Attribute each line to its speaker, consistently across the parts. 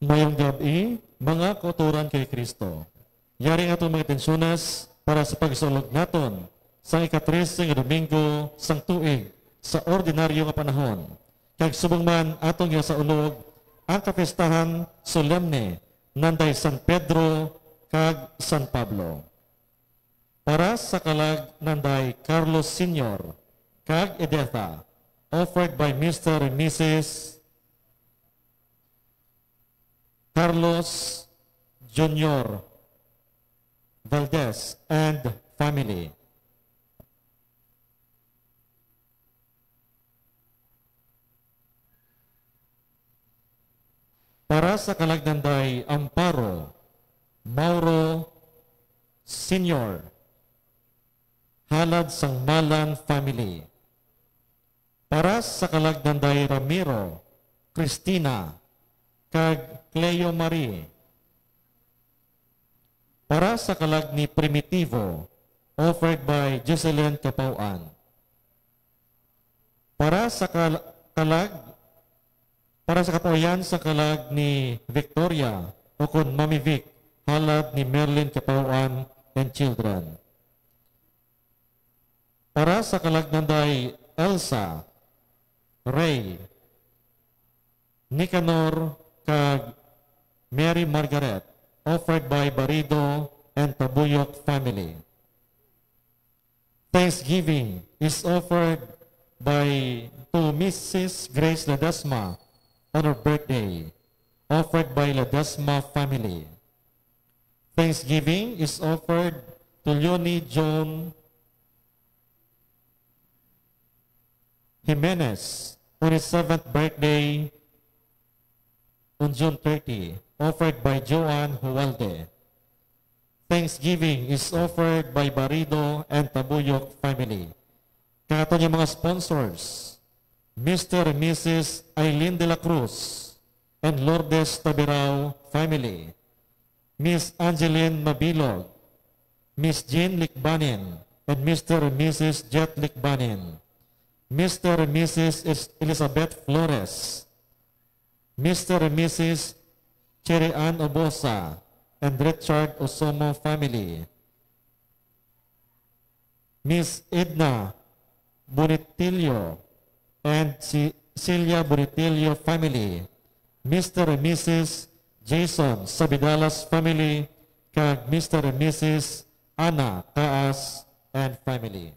Speaker 1: Ngayong gabi, mga kauturan kay Kristo. Yari nga itong mga tensunas para sa pagsulog naton sa ika-13 nga Domingo sang tuig sa ordinaryo nga panahon. Kag subong man atong nga sa ulog ang kapestahan solemne nanday San Pedro kag San Pablo. Para sa kalag nanday Carlos Sr. kag Edetha, offered by Mr. and Mrs. Carlos Jr. Valdez and family. Para sa kalagdanday Amparo Mauro Sr. Halad sang Malan family. Para sa kalagdanday Ramiro Cristina kag Cleo Marie. Para sa kalag ni Primitivo, offered by Jocelyn Capauan. Para sa kapayan sa kalag ni Victoria, o kun Mami Vic, halad ni Merlin Capauan and children. Para sa kalagdanday Elsa, Ray, Nicanor, kag Mary Margaret, offered by Barido and Tabuyok family. Thanksgiving is offered to Mrs. Grace Ledesma on her birthday, offered by Ledesma family. Thanksgiving is offered to Leonie John Jimenez on his 7th birthday on June 30, offered by Joan Hualde. Thanksgiving is offered by Barido and Tabuyok family. Kato niya mga sponsors, Mr. and Mrs. Aileen de la Cruz and Lourdes Tabirao family, Miss Angeline Mabilog, Miss Jean Likbanin, and Mr. and Mrs. Jet Likbanin, Mr. and Mrs. Elizabeth Flores, Mr. and Mrs. Cherry Ann Obosa and Richard Osomo family, Miss Edna Bonitilio and Celia Bonitilio family, Mr. and Mrs. Jason Sabidalas family, kag Mr. and Mrs. Ana Taas and family.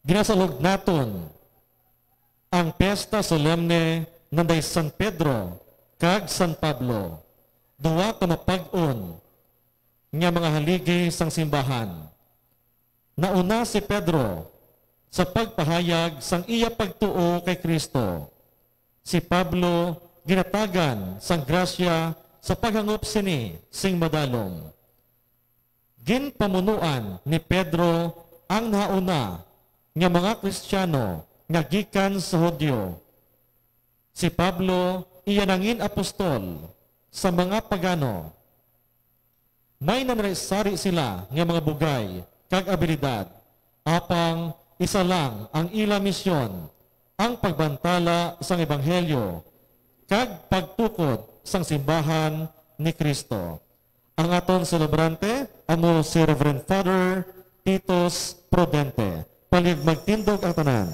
Speaker 1: Ginasalog naton ang pesta solemne nanday San Pedro kag San Pablo, duwa ka mapag-on nga mga haligi sang simbahan. Nauna si Pedro sa pagpahayag sang iya pagtuo kay Kristo. Si Pablo ginatagan sang grasya sa paghangop sini sing madalom. Ginpamunuan ni Pedro ang nauna nga mga Kristiyano nga gikan sa Hudyo. Si Pablo iyanangin apostol sa mga pagano. May nanresari sila nga mga bugay kag abilidad. Apang isa lang ang ila misyon, ang pagbantala sang ebanghelyo kag pagtukod sang simbahan ni Kristo. Ang aton celebrante amo si Reverend Father Titus Prudente. Palig magtindog ang tanan.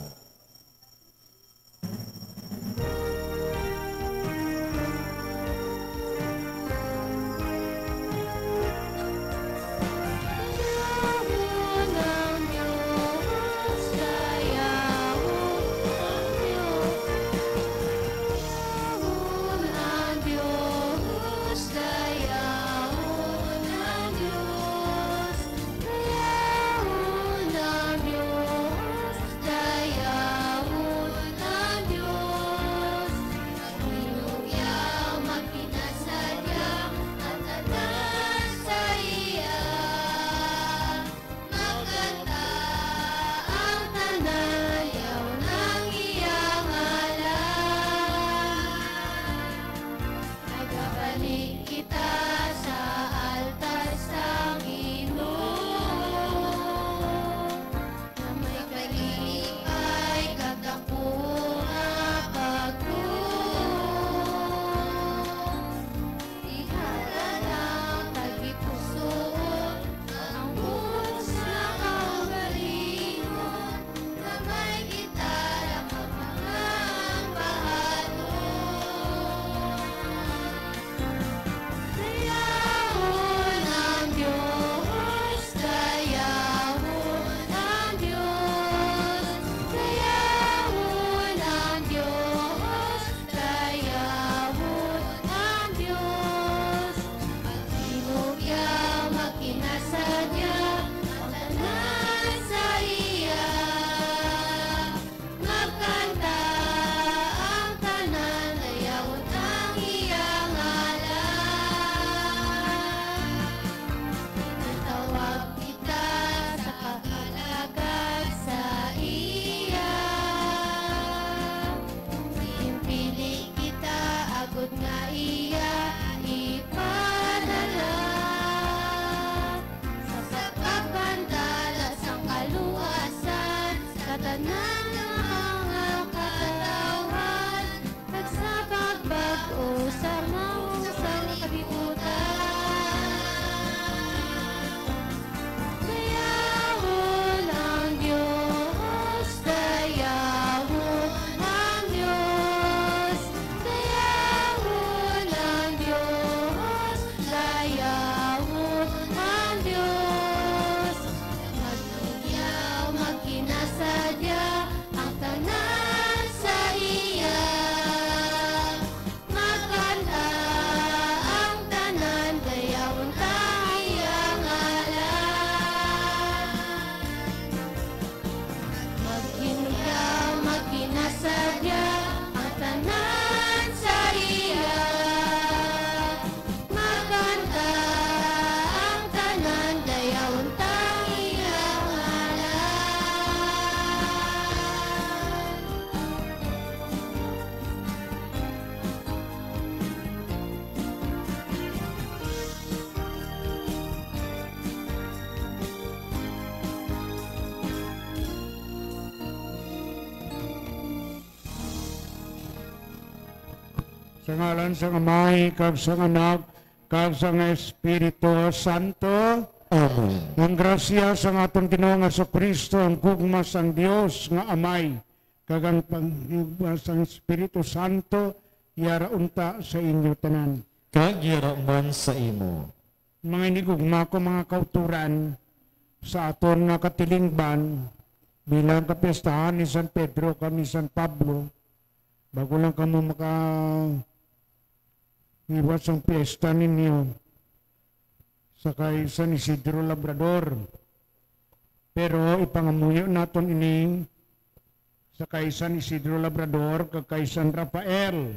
Speaker 2: Daya Sa ngalan sa Amay, kag sa Anak, kag sa Espiritu Santo.
Speaker 1: Amen.
Speaker 2: Ang grasya sa aton Ginoo nga Kristo, ang gugmas ang Dios nga Amay, kag ang pagigmas ang Espiritu Santo, yara unta sa inyo tanan.
Speaker 1: Kag yaraman sa imo.
Speaker 2: Mga inigugma ko mga kauturan sa aton nga katilingban bilang kapistahan ni San Pedro kami San Pablo, bago lang kamo iwas ang piyesta ninyo sa kay San Isidro Labrador. Pero ipangamuyo naton ini sa kay San Isidro Labrador kag kay San Rafael,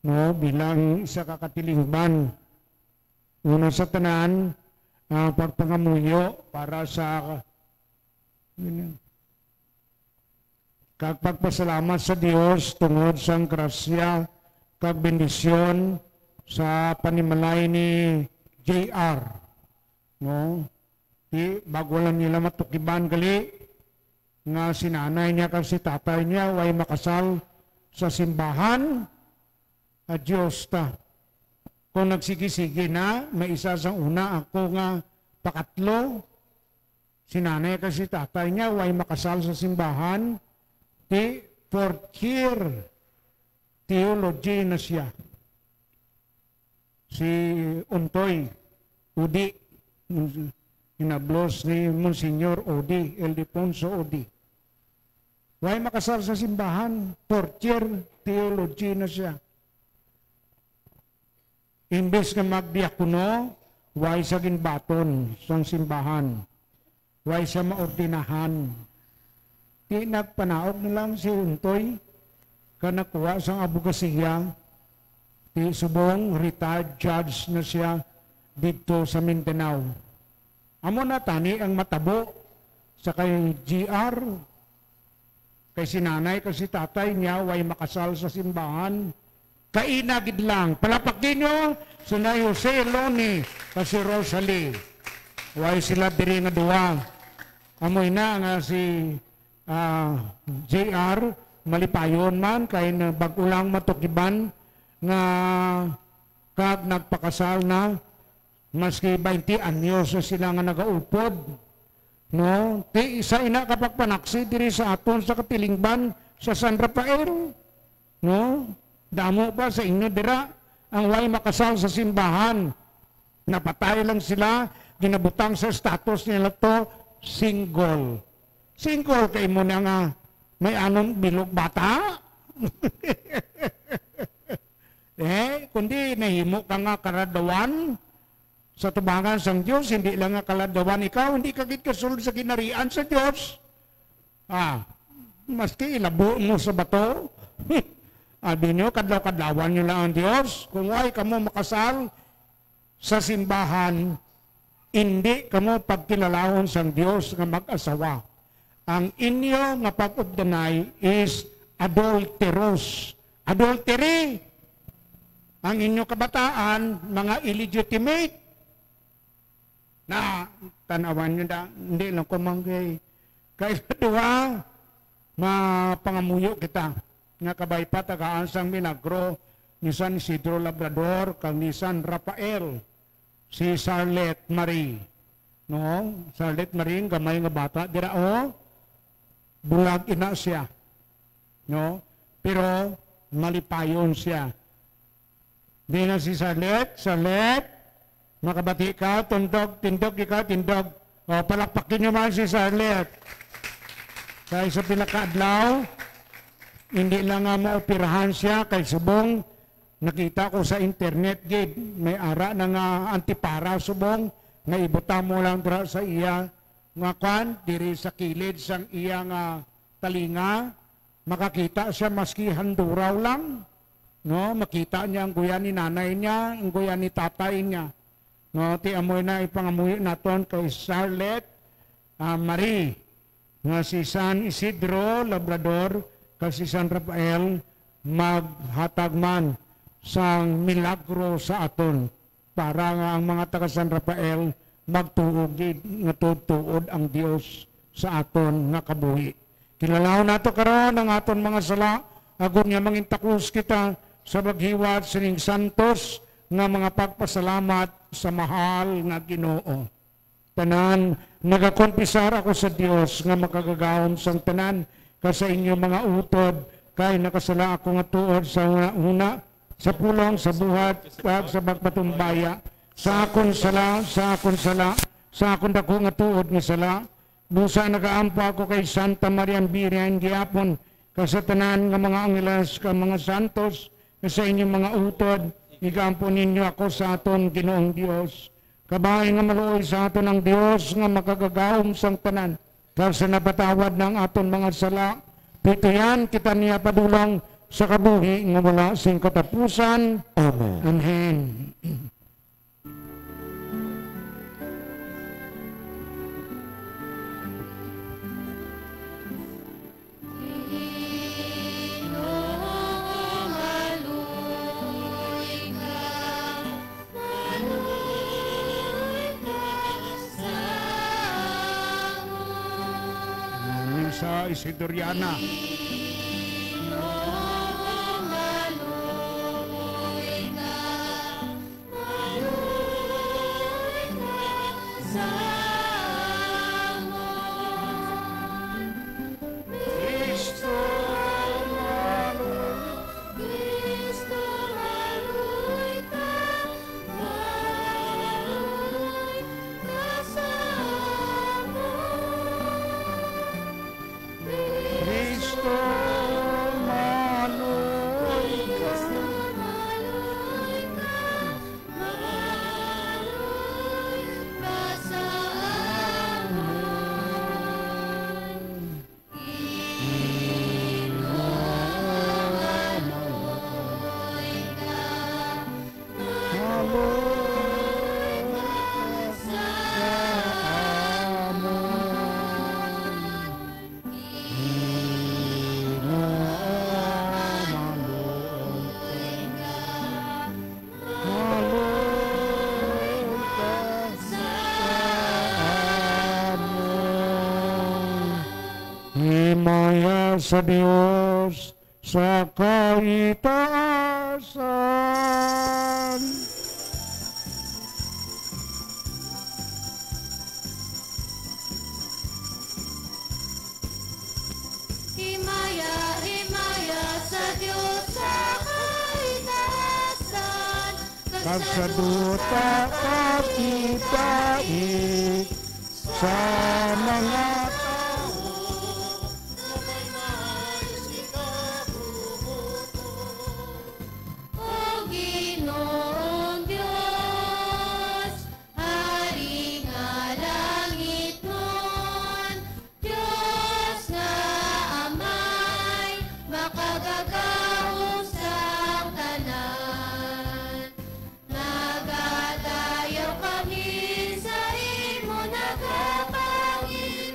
Speaker 2: no, bilang isa ka katilingban. Una sa tanan, pagpangamuyo para sa kag pagpasalamat sa Dios tungod sang grasya kag bendisyon sa panimalay ni JR, no? Bago lang nila matukiban gali nga si nanay niya kag si tatay niya way makasal sa simbahan, Diyos ta. Kung nagsigi-sige na, may isa sa una ako nga pakatlo, si nanay kag si tatay niya way makasal sa simbahan, fourth year theology na siya. Si Untoy, Udi, inablos ni Monsignor Udi, Ildefonso Udi. Way makasal sa simbahan, fourth year theology na siya. Imbes nga magdiakono, way sa ginbaton sa simbahan, way sa maordinahan. Di nagpanaog na lang si Untoy, ka nakuha sa abogasiya, di subong retired judge na siya dito sa Mindanao. Amo na tani ang matabo sa kay GR, kay si nanay, kay si tatay niya, way makasal sa simbahan. Kainagid lang. Palapakin nyo si na Jose Loni kasi Rosalie. Way sila diri nga duwa. Amoy na nga si JR malipayon man kay bagulang matukiban nga kag nagpakasal na maski 20 anyos na sila nga nagaupod. No? Ti isa ina kapag panaksi diri sa aton sa katilingban sa San Rafael. No? Damo pa sa inyo dira ang way makasal sa simbahan. Napatay lang sila, ginabutang sa status nila to, single. Single kay mo na nga may anong bilog bata. Kundi nahimo ka nga karadawan sa tubangan sang Diyos, hindi lang nga kaladawan ikaw, hindi ka kasulod sa ginarian sa Diyos. Maski ilabo mo sa bato. Abi nyo, kadlaw-kadlawan nyo lang ang Diyos. Kung ay kamo makasal sa simbahan, hindi kamo pagkilalahon sang Diyos nga mag-asawa. Ang inyo nga pag-ubdanay is adulterous. Adultery. Ang inyo kabataan, mga illegitimate. Na, tanawan nyo na, hindi lang kumanggay. Kaya duha, mapangamuyo kita. Nga kabay pa tagaan sang milagro ni San Isidro Labrador kag ni San Rafael, si Charlotte Marie. No? Charlotte Marie, gamay nga bata. Dira bulag ina siya. No? Pero malipayon siya. Di na si Charlotte, makabati ka, tindog ikaw, tindog. Palakpakin nyo man si Charlotte. Kaya sa pinakaadlaw, hindi lang nga maoperahan siya kay subong nakita ko sa internet gid may ara na nga antipara subong nga ibuta mo lang dira sa iya nga kwan diri sa kilid sang iya nga talinga makakita siya maski handuraw lang, no, makita niya ang guya ni nanay niya, ang guya ni tatay niya, no. Ti amoy na ipangamuhi naton kay Charlotte Marie nga si San Isidro Labrador kasi San Rafael maghatag man sang milagro sa aton para nga ang mga taga San Rafael magtuogid nga tutuod ang Dios sa aton nga kabuhi. Kilalahon nato karon ang aton mga sala agon nga mangintakos kita sa maghiwat sining santos nga mga pagpasalamat sa mahal nga Ginoo. Tanan, nagakonpisar ako sa Dios nga makagagahom sang tanan ka sa inyo mga utod, kay nakasala ako nga tuod sa una, sa pulong, sa buhat, kag sa magpatumbaya, sa akon dako nga tuod nga sala. Busa nagaampo ako kay Santa Maria Birian gihapon, ka sa tanan nga mga angeles, ka mga santos, ka sa inyong mga utod, igaampo ninyo ako sa aton Ginoong Dios. Kabay nga maluoy sa aton ang Dios nga makagagahom sang tanan, kag sa napatawad ng aton mga sala. Pituyan kita niya padulong sa kabuhi nga wala sing katapusan.
Speaker 1: Amen.
Speaker 2: Amen. Sa Isidoriana. Himaya sa Diyos sa kaitaasan.
Speaker 3: Himaya, himaya sa Diyos sa kaitaasan.
Speaker 2: Kasaduta kakitain sa mga
Speaker 3: Nagadayaw kami sa imo nagapangin.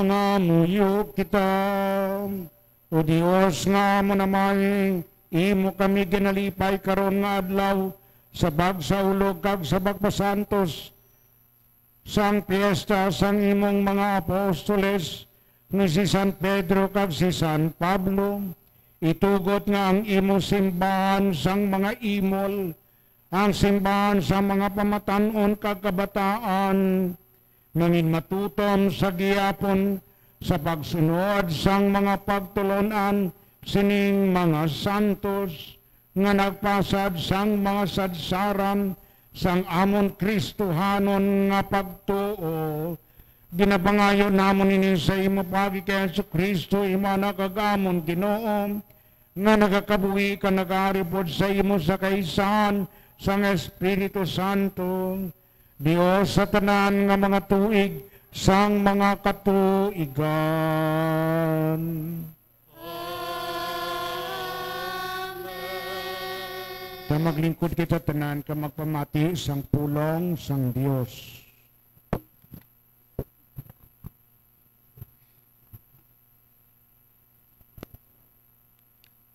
Speaker 2: nangamuyo kita. O Dios nga mo naman, imo kami ginalipay karon nga adlaw, sabag sa ulog kag sabag pa santos, sang piyesta sang imong mga apostoles, ni si San Pedro kag si San Pablo, itugot nga ang imong simbahan sang mga imol, ang simbahan sa mga pamatanon kag kabataan, nangin matutom sa giyapon sa pagsunod sang mga pagtulonan sining mga santos nga nagpasad sang mga sadsaran sang amon Kristohanon nga pagtuo. Ginabangayo namon ini sa imo pagi kay Kristo imo nagagamon Ginoo nga nagakabuhi ka nagaripod sa imo sa kaisahan sang Espiritu Santo, Dios sa tanan nga mga tuig sang mga katuigan. Ta maglingkod kita tanan ka magpamati sang pulong sang Dios.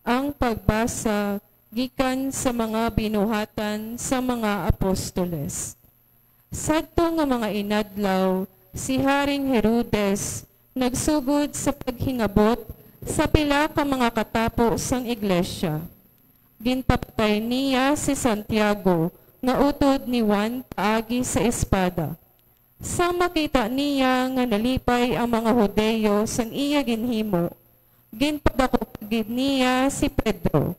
Speaker 4: Ang pagbasa gikan sa mga binuhatan sa mga apostoles. Sadto nga mga inadlaw, si Haring Herodes nagsugod sa paghingabot sa pila ka mga katapo sang iglesia. Ginpapatay niya si Santiago nga utod ni Juan paagi sa espada. Sa makita niya nga nalipay ang mga Hudeyo sang iya ginhimo, ginpadakopagid niya si Pedro.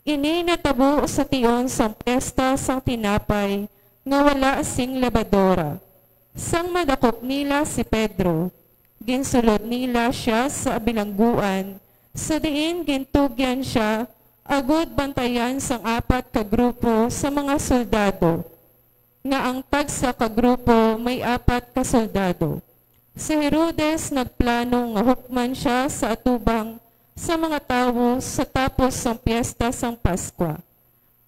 Speaker 4: Ini natabo sa tiyon sang pesta sang tinapay nga wala sing labadora. Sang madakop nila si Pedro, ginsulod nila siya sa bilangguan, sa diin gintugyan siya, agud bantayan sang apat ka grupo sa mga soldado, nga ang tagsa ka grupo may apat ka soldado. Si Herodes nagplano nga hukman siya sa atubang sa mga tao sa tapos sang piyesta sang Paskwa.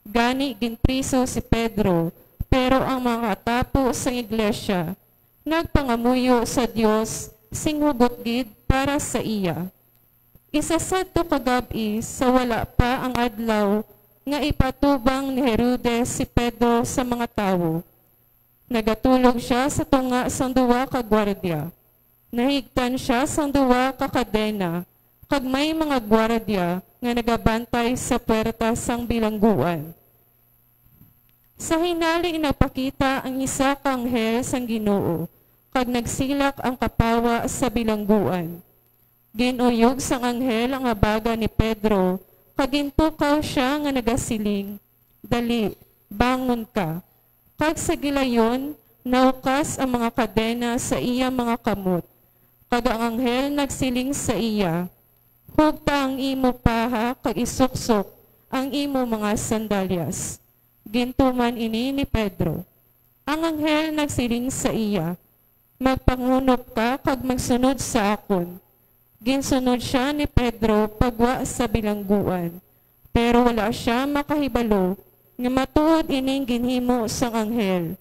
Speaker 4: Gani ginpriso si Pedro, pero ang mga tapo sang iglesia nagpangamuyo sa Dios sing hugot gid para sa iya. Isasadto kagabi sa wala pa ang adlaw nga ipatubang ni Herodes si Pedro sa mga tao. Nagatulog siya sa tunga sang duwa ka gwardiya. Nahigtan siya sang duwa ka kadena, kag may mga gwardiya nga nagabantay sa puwerta sang bilangguan. Sa hinali napakita ang isa ka anghel sang Ginoo, kag nagsilak ang kapawa sa bilangguan. Ginuyog sang anghel ang abaga ni Pedro, kag gintukaw siya nga nagasiling, "Dali, bangon ka." Kag sa gilayon, naukas ang mga kadena sa iya mga kamot. Kag ang anghel nagsiling sa iya, "Hugta ang imo paha, kag isuksok ang imo mga sandalyas." Gintuman ini ni Pedro. Ang anghel nagsiling sa iya, "Magpangunop ka, kag magsunod sa akon." Ginsunod siya ni Pedro pagwa sa bilangguan, pero wala siya makahibalo nga matuod ining ginhimo sang anghel.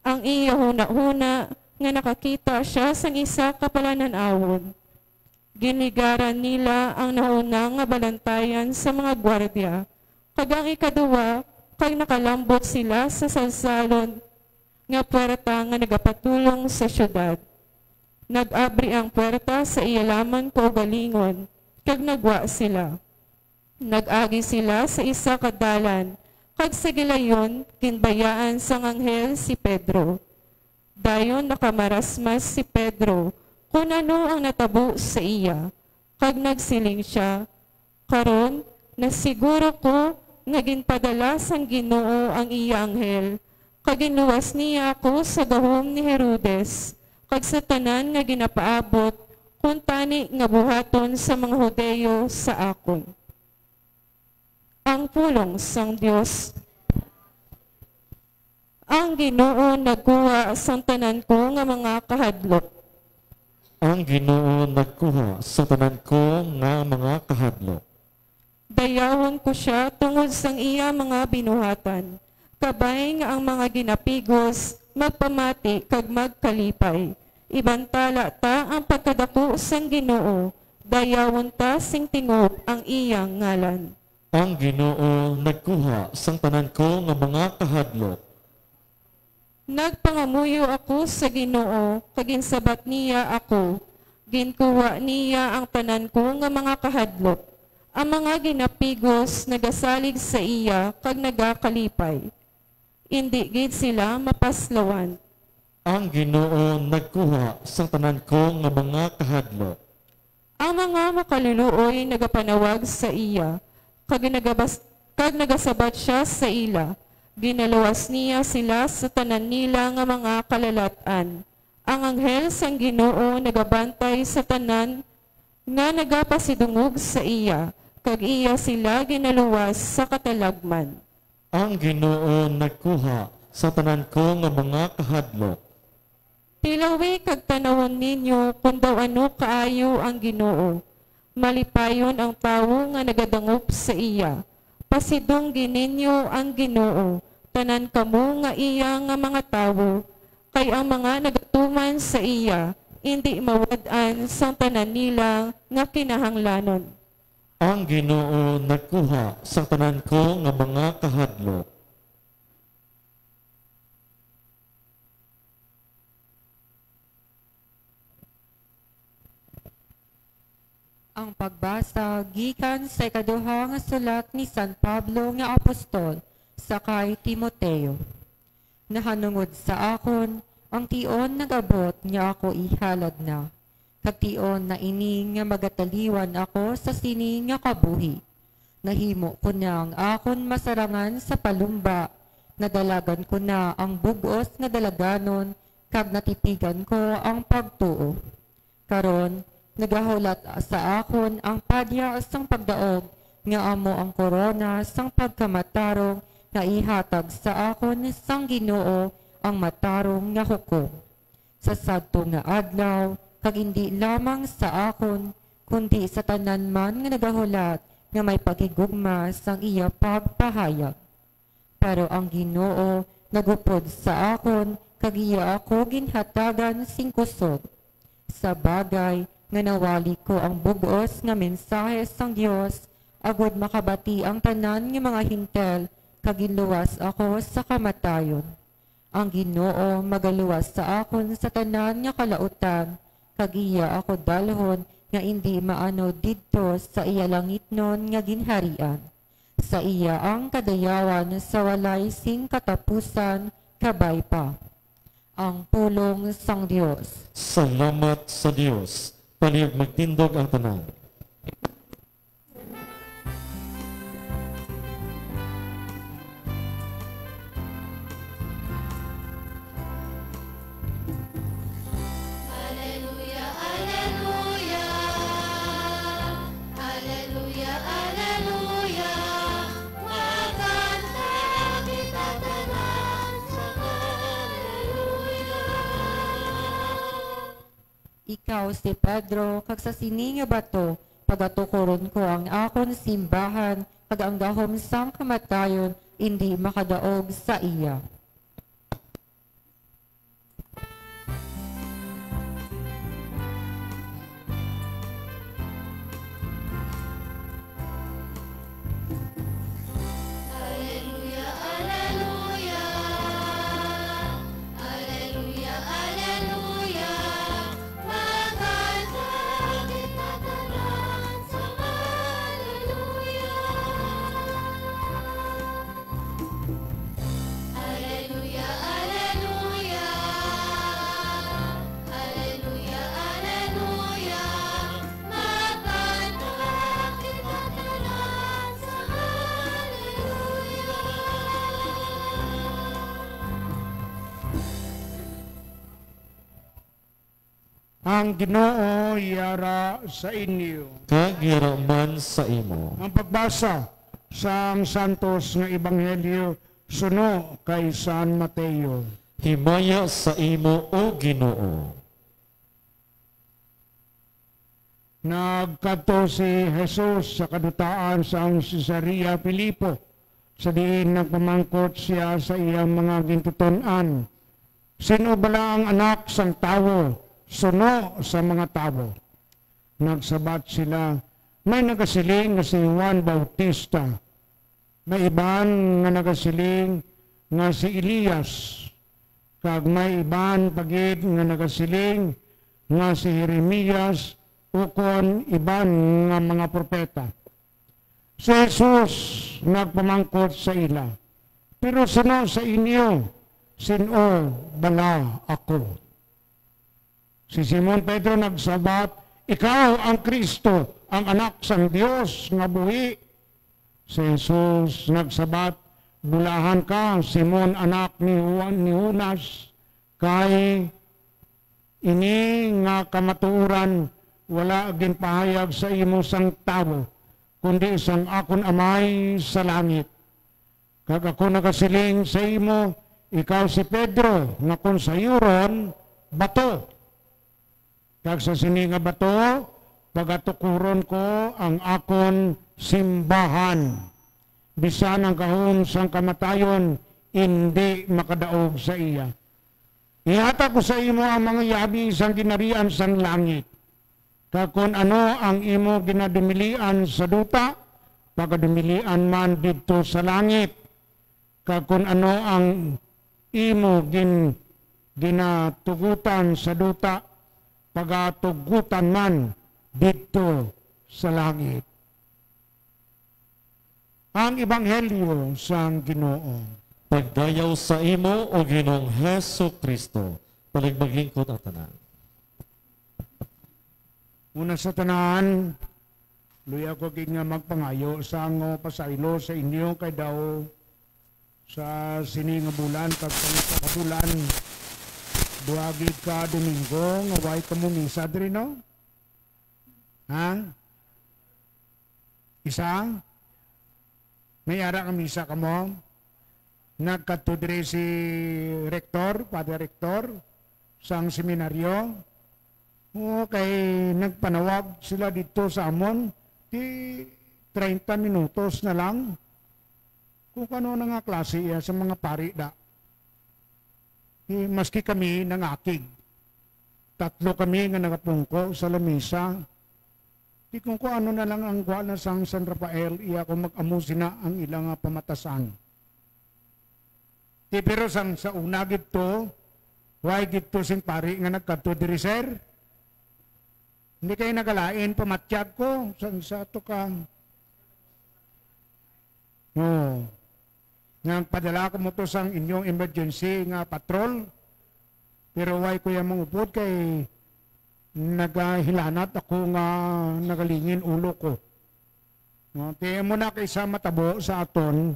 Speaker 4: Ang iya huna-huna nga nakakita siya sang isa ka palananawon. Ginigaran nila ang nauna nga balantayan sa mga gwardya, kag ang ikaduwa, kag nakalambot sila sa salsalon nga puwerta nga nagapatulong sa syudad. Nag-abri ang puwerta sa iyalaman kaugalingon, kag nagwa sila. Nag-agi sila sa isa ka dalan, kag sa gilayon, kinbayaan sang anghel si Pedro. Dayon nakamarasmas si Pedro kung ano ang natabo sa iya, kag nagsiling siya, "Karon, nasiguro ko nga ginpadala sang Ginoo ang iya anghel, kag ginuwas niya ako sa gahom ni Herodes, kag sa tanan nga ginapaabot, kung tani nga buhaton sa mga Hudeyo sa akon." Ang pulong sang Dios. Ang Ginoo nagkuha sang tanan ko nga mga kahadlok.
Speaker 1: Ang Ginoo nagkuha sa tanan ko nga mga kahadlok.
Speaker 4: Dayawon ko siya tungod sang iya mga binuhatan. Kabay nga ang mga ginapigos, magpamati kag magkalipay. Ibantala ta ang pagkadako sang Ginoo, dayawon ta sing tingog ang iyang ngalan.
Speaker 1: Ang Ginoo nagkuha sang tanan ko nga mga kahadlok.
Speaker 4: Nagpangamuyo ako sa Ginoo, kag ginsabat niya ako. Ginkuha niya ang tanan ko nga mga kahadlok. Ang mga ginapigos nagasalig sa iya kag nagakalipay. Indi gid sila mapaslawan.
Speaker 1: Ang Ginoo nagkuha sang tanan ko nga mga kahadlok.
Speaker 4: Ang mga makaluluoy nagapanawag sa iya, kag nagasabat siya sa ila. Ginaluwas niya sila sa tanan nila nga mga kalalatan. Ang anghel sang Ginoo nagabantay sa tanan nga nagapasidungog sa iya, kag iya sila ginaluwas sa katalagman.
Speaker 1: Ang Ginoo nagkuha sa tanan ko nga mga kahadlok.
Speaker 4: Tilawi kag tanawon ninyo kung daw ano kaayo ang Ginoo. Malipayon ang tawo nga nagadangop sa iya. Pasidong gininyo ang Ginoo, tanan kamo nga iya nga mga tawo, kay ang mga nagatuman sa iya, hindi mawad-an sang tanan nila nga kinahanglanon.
Speaker 1: Ang Ginoo nagkuha sa tanan ko nga mga kahadlok.
Speaker 5: Ang pagbasa gikan sa ikaduha nga sulat ni San Pablo nga apostol sa kay Timoteo. Nahanungod sa akon ang tion nagabot nga ako ihalad na. Kag tion na ini nga magataliwan ako sa sini nga kabuhi. Nahimo ko na ang akon masarangan sa palumba. Nadalagan ko na ang bugos nga dalaganon kag natipigan ko ang pagtuo. Karon nagahulat sa akon ang padya sang pagdaog nga amo ang korona sang pagkamatarong nga ihatag sa akon sang Ginoo ang matarong nga hukom. Sa sadto nga adlaw kag hindi lamang sa akon kundi sa tanan man nga nagahulat nga may pagigugma sang iya pagpahayag. Pero ang Ginoo nagupod sa akon kag iya ako ginhatagan sing kusog. Sa bagay nga nawali ko ang bugos nga mensahe sang Dios agud makabati ang tanan nga mga hintel kag ginluwas ako sa kamatayon. Ang Ginoo magaluwas sa akon sa tanan nga kalautan kag iya ako dalhon nga hindi maano didto sa iya langitnon nga ginharian. Sa iya ang kadayawan sa walay sing katapusan kabay pa. Ang pulong sang Dios.
Speaker 1: Salamat sa Dios. Palihog magtindog ang tanan.
Speaker 3: Alleluia, alleluia. Alleluia, alleluia. Magkanta kita tanan sa alleluia.
Speaker 5: Ikaw si Pedro, kag sa sini nga bato, pagatukoron ko ang akon simbahan, kag ang gahom sang kamatayon, hindi makadaog sa iya.
Speaker 3: Alleluia, alleluia. Alleluia, alleluia. Magkanta kita tanan sa alleluia. Alleluia, alleluia. Alleluia, alleluia. Magkanta kita tanan sa alleluia.
Speaker 2: Ang Ginoo yara sa inyo.
Speaker 1: Kag yaraman sa imo.
Speaker 2: Ang pagbasa sa ang Santos nga Ebanghelyo suno kay San Mateo.
Speaker 1: Himaya sa imo o Ginoo.
Speaker 2: Nagkadto si Jesus sa kadutaan sa ang Cesarea Filipo. Sa diin nagpamangkot siya sa iyang mga gintuton-an. Sino bala ang anak sang tawo? suno sa mga tao. Nagsabat sila, may nagasiling nga si Juan Bautista, may iban nga nagasiling nga si Elias, kag may iban pagid nga nagasiling nga si Jeremias, ukon iban nga mga propeta. Si Jesus nagpamangkot sa ila, pero sino sa inyo, sino bala ako? Si Simon Pedro nagsabat, ikaw ang Kristo, ang anak sang Dios nga buhi. Si Jesus nagsabat, bulahan ka, Simon, anak ni Jonas, kay ini nga kamatuoran wala agin pahayag sa imo sang tao, kundi isang akon amay sa langit. Kag ako nagasiling sa imo, ikaw si Pedro, nga kung sayuron, bato. Kag sa sini nga bato, pagatukuron ko ang akon simbahan. Bisan ang kahom sang kamatayon, hindi makadaog sa iya. Ihata ko sa imo ang mga yabi sang ginarian sang langit. Kag kung ano ang imo ginadumilian sa duta, pagdumilian man dito sa langit. Kag kung ano ang imo ginatugutan sa duta, pagatugutan man dito sa langit. Ang Ebanghelyo sang Ginoo.
Speaker 1: Pagdayaw sa imo o Ginoong Hesu Kristo, paligbaging ko ang tanan.
Speaker 2: Una sa tanan, luya ko nga magpangayo sang pasaylo sa inyo kay daw sa sini nga bulan kag sa kabulan duagi ka Domingo nga way ka mo misa diri no? Ha? Isa? May ara ka misa ka mo? Nagkadto diri si Rector, Padre Rector sang seminaryo. Okay, nagpanawag sila dito sa amon, di 30 minutos na lang. Kung ano na nga klase sa mga pari da. Maski kami nangakig. 3 kami nga nagapungko sa lamisa. Di kung ano na lang ang gwa na sang San Rafael, iya ko mag-amo sina ang ilang pamatasan. Di pero sa una gito, why gito sing pari nga nagkadto diri sir? Hindi kayo nagalain, pamatsyag ko. Sa ito ka. No. Nagpadala ko mo to sang inyong emergency nga patrol. Pero why ko yung mangupod kay nagahilanat ako nga nagalingin ulo ko. No, kaya mo na kaysa matabo sa aton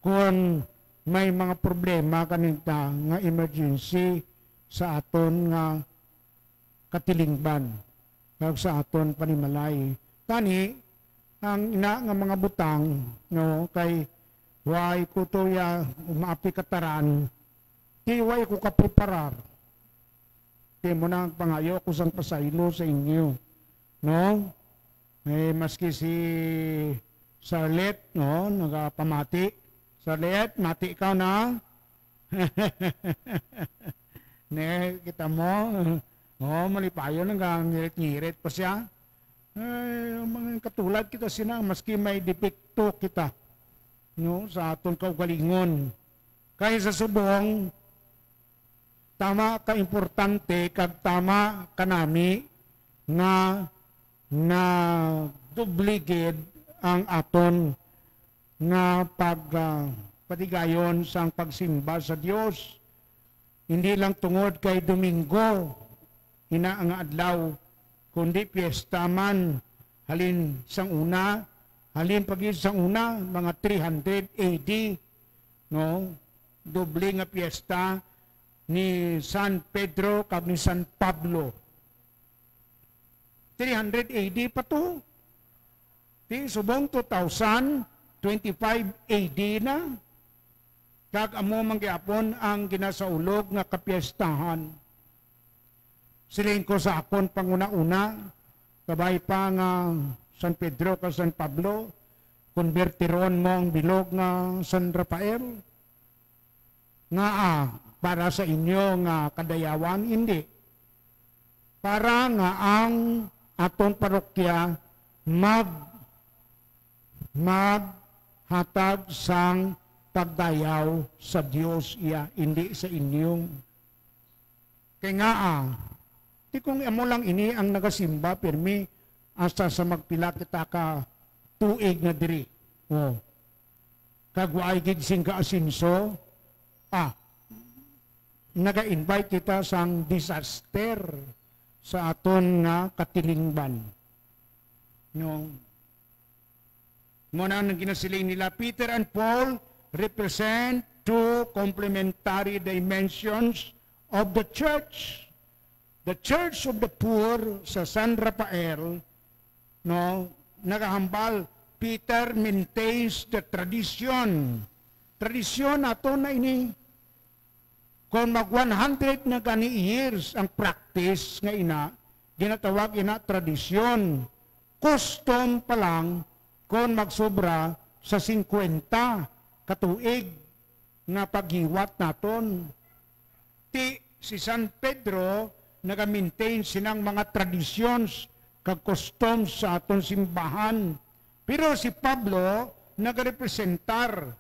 Speaker 2: kung may mga problema kaninta nga emergency sa aton nga katilingban. Kag sa aton panimalay. Tani, ang ina nga mga butang, no, kay way ko to ya umaapi kataran, di way ko kapreparar. Di mo na pangayo ko sang pasaylo sa inyo. No? Maski si Sarlet, no, nagapamati. Sarlet, mati ikaw na. Ne, kita mo. Malipayo nang ngirit-ngirit pa siya. Mga katulad kita sina, maski may depekto kita, no, sa aton kaugalingon. Kaya sa subong, tama ka importante, kag tama kanami nga na dubligid ang aton nga patigayon sang pagsimba sa Dios. Hindi lang tungod kay Domingo, ina ang adlaw, kundi piyesta man, halin sang una, halin pagis sang una, mga 300 AD, no? Doble nga piyesta ni San Pedro kag ni San Pablo. 300 AD pa to. Di subong 2025 AD na. Kag amo mangyapon ang ginasaulog nga kapiestahan. Siling ko sa akon panguna-una, kabay pa nga San Pedro ka San Pablo, konvertiron mo ang bilog nga San Rafael. Nga para sa inyo nga kadayawan, hindi. para nga ang aton parokya maghatag sang pagdayaw sa Dios iya, hindi sa inyong. Kaya nga di kung amo lang ini ang nagasimba, pirmi, asa sa magpila kita ka tuig na diri. O, kagwaay gid sing kaasinso, naga-invite kita sang disaster sa aton nga katilingban. No. Muna nang ginasiling nila, Peter and Paul represent two complementary dimensions of the church. The church of the poor sa San Rafael, no, nagahambal, Peter maintains the tradition. Tradisyon nato na ini. Kung mag 100 na gani years ang practice nga ina, ginatawag ina tradisyon. Custom pa lang kung magsobra sa 50 katuig nga paghiwat naton. Si San Pedro naga-maintain sinang mga tradisyon kag customs sa aton simbahan. Pero si Pablo nagarepresentar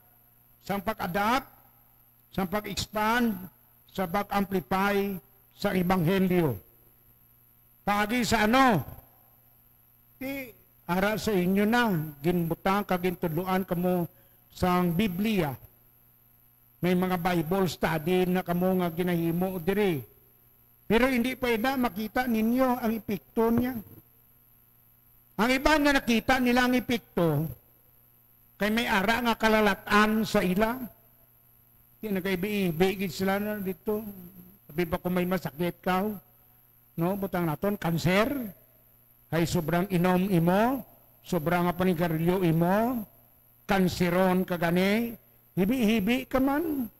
Speaker 2: sa pag-adapt, sa pag-expand, sa pag-amplify sa Ebanghelyo. Pagi sa ara sa inyo na, ginbutang kagintuluan kamo sa Biblia. May mga Bible study na kamo nga ginahimo diri. Pero hindi pa ina makita ninyo ang epekto niya. Ang iba nga nakita nila ang epekto, kay may ara nga kalalatan sa ila. Nagkaibi-ibigid sila na dito. Sabi ba kung may masakit ka, no? Butang naton, kanser, ay sobrang inom imo, sobrang panigarilyo imo, kanseron ka gani, hibi-hibi ka man.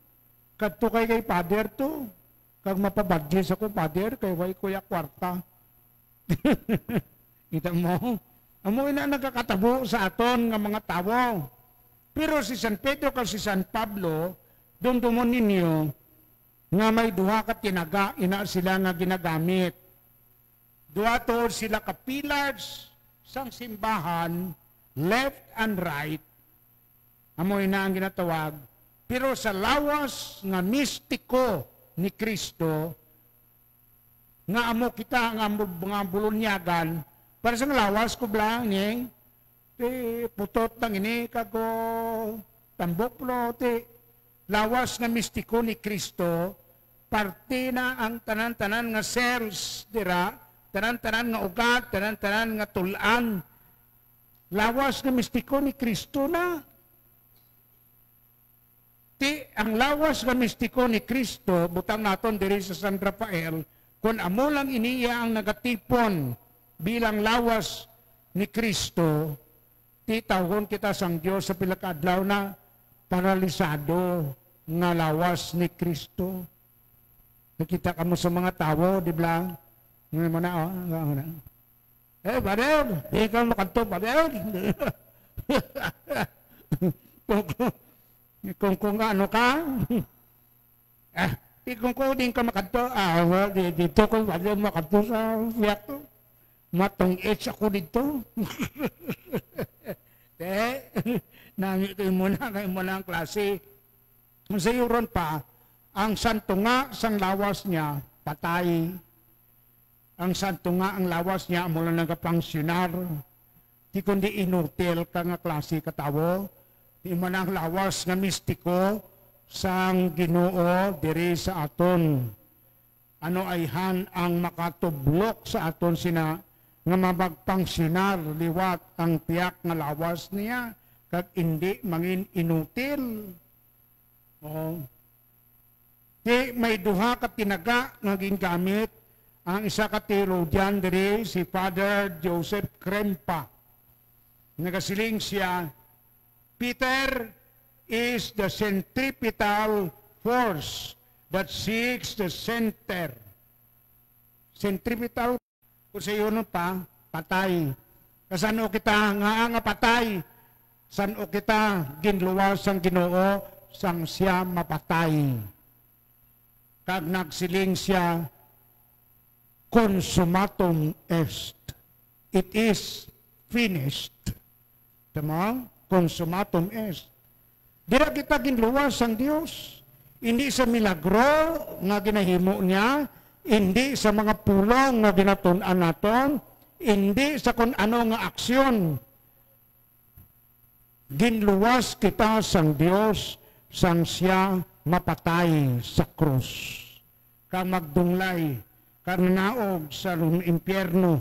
Speaker 2: Kadto kay father to, kag mapabadges ako, father, kay way kuya kwarta. Kita mo? Amo ina nagkakatabo sa aton nga mga tawo. Pero si San Pedro kag si San Pablo, dumdumon ninyo nga may duha ka tinaga, ina sila nga ginagamit. Duha to sila ka pillars sang simbahan, left and right. Amo ina ang ginatawag. Pero sa lawas nga mistiko ni Kristo, nga amo kita nga mga bulunyagan, para sa lawas ko blang ni, putot lang ini, kago tambok lo, lawas nga mistiko ni Kristo, parte na ang tanan-tanan nga cells, dira, tanan-tanan nga ugat, tanan-tanan nga tulan, lawas nga mistiko ni Kristo na. Ang lawas nga mistiko ni Kristo, butang naton diri sa San Rafael, kung amo lang iniya ang nagatipon bilang lawas ni Kristo, titawon kita sang Dios sa pilakadlaw na paralisado nga lawas ni Kristo. Nakita ka mo sa mga tao, di ba? Ngayon mo na, brother, di ka makanto, brother. Kung ano ka, kung din ka makanto, dito ko makanto sa siyak ko. Matong H ako dito. Nami kayo muna ang klase. Sa ron pa, ang santo nga sang lawas niya, patay. Ang santo nga ang lawas niya, mula nagapangsyunar. Di kundi inutil ka nga klase katawo. Di man ang lawas nga mistiko sang Ginoo diri sa aton. Ano ay ang makatublok sa aton sina nga mabagpangsyunar liwat ang tiyak nga lawas niya kag hindi mangin inutil. Di may duha ka tinaga nga gingamit. Ang isa ka teologian diri si Father Joseph Krempa. Nagasiling siya, Peter is the centripetal force that seeks the center. Centripetal, kung sa iyo pa, patay. Kasano kita nga patay, sano kita ginluwas ang Ginoo, sang siya mapatay. Kag nagsiling siya, consummatum est. It is finished. Tama? Consummatum est. Dira kita ginluwas ang Dios. Hindi sa milagro nga ginahimo niya, hindi sa mga pulong nga ginatun-an naton, hindi sa kung ano nga aksyon. Ginluwas kita sang Dios sang siya mapatay sa krus. Kang magdunglay, kang naog sa impyerno,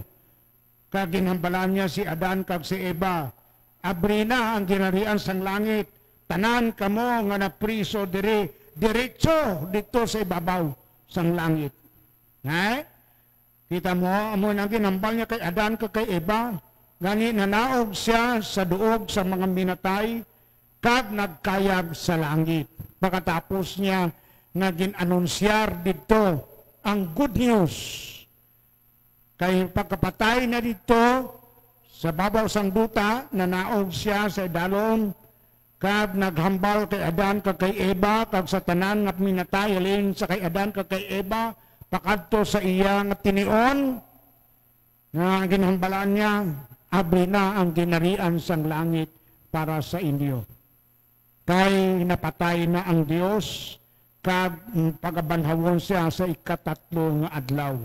Speaker 2: kag ginhambalan niya si Adan kag si Eva. Abri na ang ginarian sang langit. Tanan kamo nga napriso diretso dito sa ibabaw sang langit. Kita mo, amo nang ginambal niya kay Adan kag kay Eva. Gani nanaog siya sa duog sa mga minatay kag nagkayag sa langit. Pagkatapos niya naging anunsyar dito ang good news. Kay pagkapatay na dito sa babaw sang duta, nanaog siya sa idalom kag naghambal kay Adan kag kay Eva kag sa tanan nga minatay alin sa kay Adan kag kay Eva pakadto sa iya nga tinion nga ginhambalan niya. Abri na ang ginarian sang langit para sa inyo. Kay napatay na ang Dios, kag pagabanhawon siya sa ikatatlo nga adlaw.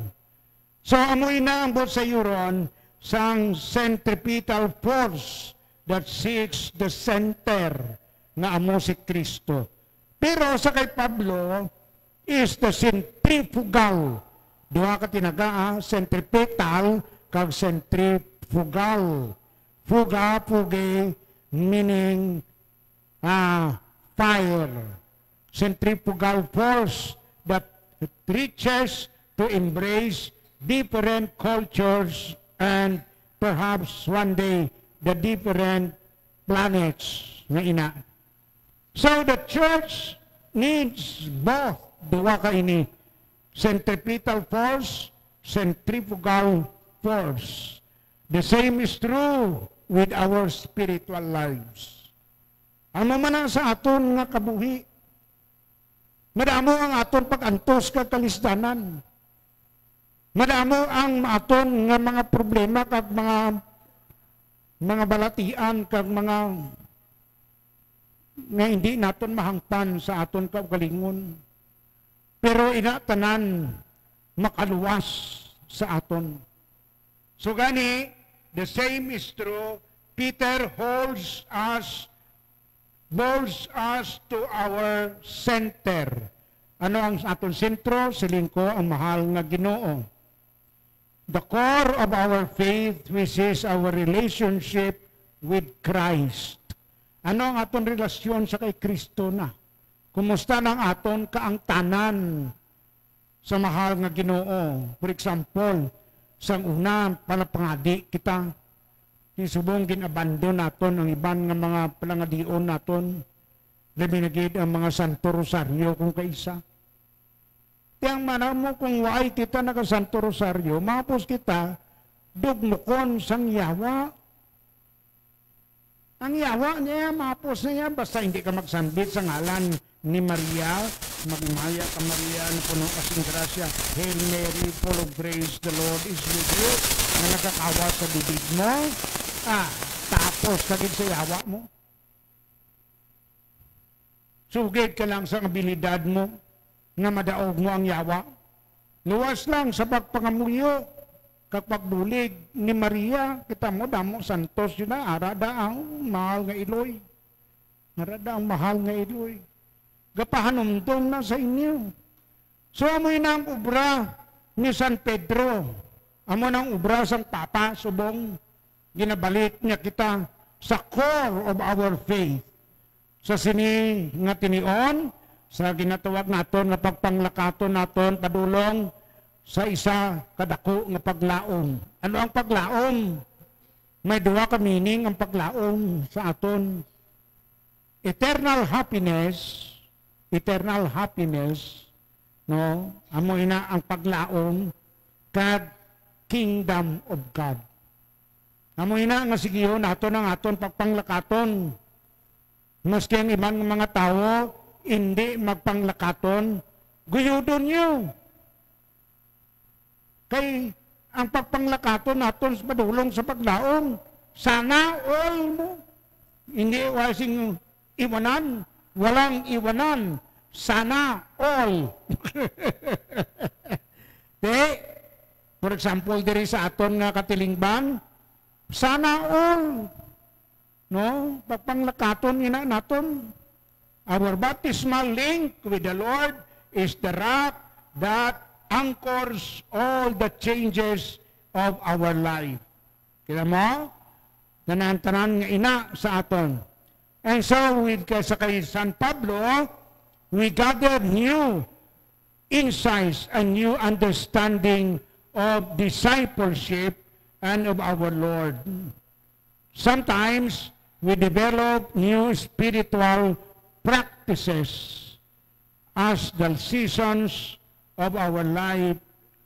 Speaker 2: So amoy na ang sa yuron sang centripetal force that seeks the center nga amo si Kristo. Pero sa kay Pablo is the centrifugal. Duha ka tinaga, centripetal kag centrifugal. Fuga, fuge, meaning fire. Centrifugal force that reaches to embrace different cultures and perhaps one day the different planets na ina. So the church needs both. Duwa ka ini. Centripetal force, centrifugal force. The same is true with our spiritual lives. Ano man ang sa aton nga kabuhi, madamo ang aton pag-antos kag kalisdanan. Madamo ang aton nga mga problema kag mga balatian kag mga nga hindi naton mahangpan sa aton kaugalingon. Pero ina tanan makaluwas sa aton. So gani, the same is true. Peter holds us to our center. Ano ang aton sentro? Silingko ang mahal nga Ginoo. The core of our faith, which is our relationship with Christ. Ano ang aton relasyon sa kay Kristo na? Kumusta ng aton kaangtanan sa mahal nga Ginoo? For example, sang una, palapangadi kita. Isubong ginabandon naton ang iban nga mga palangadion naton. Labi na gid ang mga Santo Rosario kung kaisa. Tiyang manamo kung waay kita naka Santo Rosario, mapos kita, dugmukon sang yawa. Ang yawa niya, mapos niya, basta hindi ka magsambit sa ngalan ni Maria, magmaya ka Maria, na puno kasing grasya, Hail Mary, full of grace, the Lord is with you, na nakakawa sa bibig mo, tapos kagid sa yawa mo. Sugid ka lang sa abilidad mo, nga madaog mo ang yawa. Luwas lang sa pagpangamuyo, kag pagbulig ni Maria, kita mo, damo santos yun na, arada ang mahal nga iloy. Arada ang mahal nga iloy. Gapahanumdom na sa inyo. So, amoy na ang ubra ni San Pedro. Amo na ang ubra sang Papa, subong. Ginabalik niya kita sa core of our faith. Sa sini nga tinion, sa ginatawag naton nga pagpanglakaton naton, padulong sa isa kadako nga paglaom. Ano ang paglaom? May duha ka meaning ang paglaom sa aton. Eternal happiness, no? Amo ina ang paglaom kag kingdom of God. Amo ina nga sigiyon naton ang aton pagpanglakaton. Maski ang ibang mga tao hindi magpanglakaton, guyudon niyo. Kay ang pagpanglakaton naton sa padulong sa paglaom, sana all mo. Hindi wasing iwanan, walang iwanan, sana all. For example, diri sa aton nga katilingban, sana all. No? Pagpanglakaton ina naton. Our baptismal link with the Lord is the rock that anchors all the changes of our life. Kaya mo? Tanan-tanan nga ina sa aton. And so, with sa kay San Pablo, we gather new insights and new understanding of discipleship and of our Lord. Sometimes, we develop new spiritual practices as the seasons of our life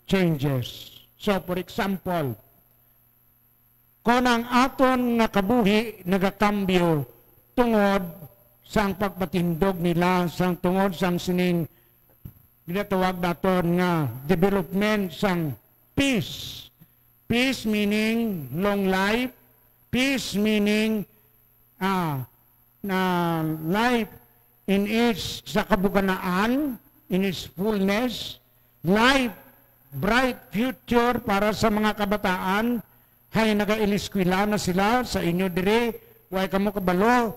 Speaker 2: changes. So, for example, kung ang aton nga kabuhi nagakambyo tungod sang pagpatindog nila, sang tungod sang sining ginatawag naton nga development sang peace. Peace meaning long life. Peace meaning na life in its sa kabuganaan, in its fullness, life, bright future para sa mga kabataan, hay nagailiskwila na sila sa inyo dire, way kamo kabalo,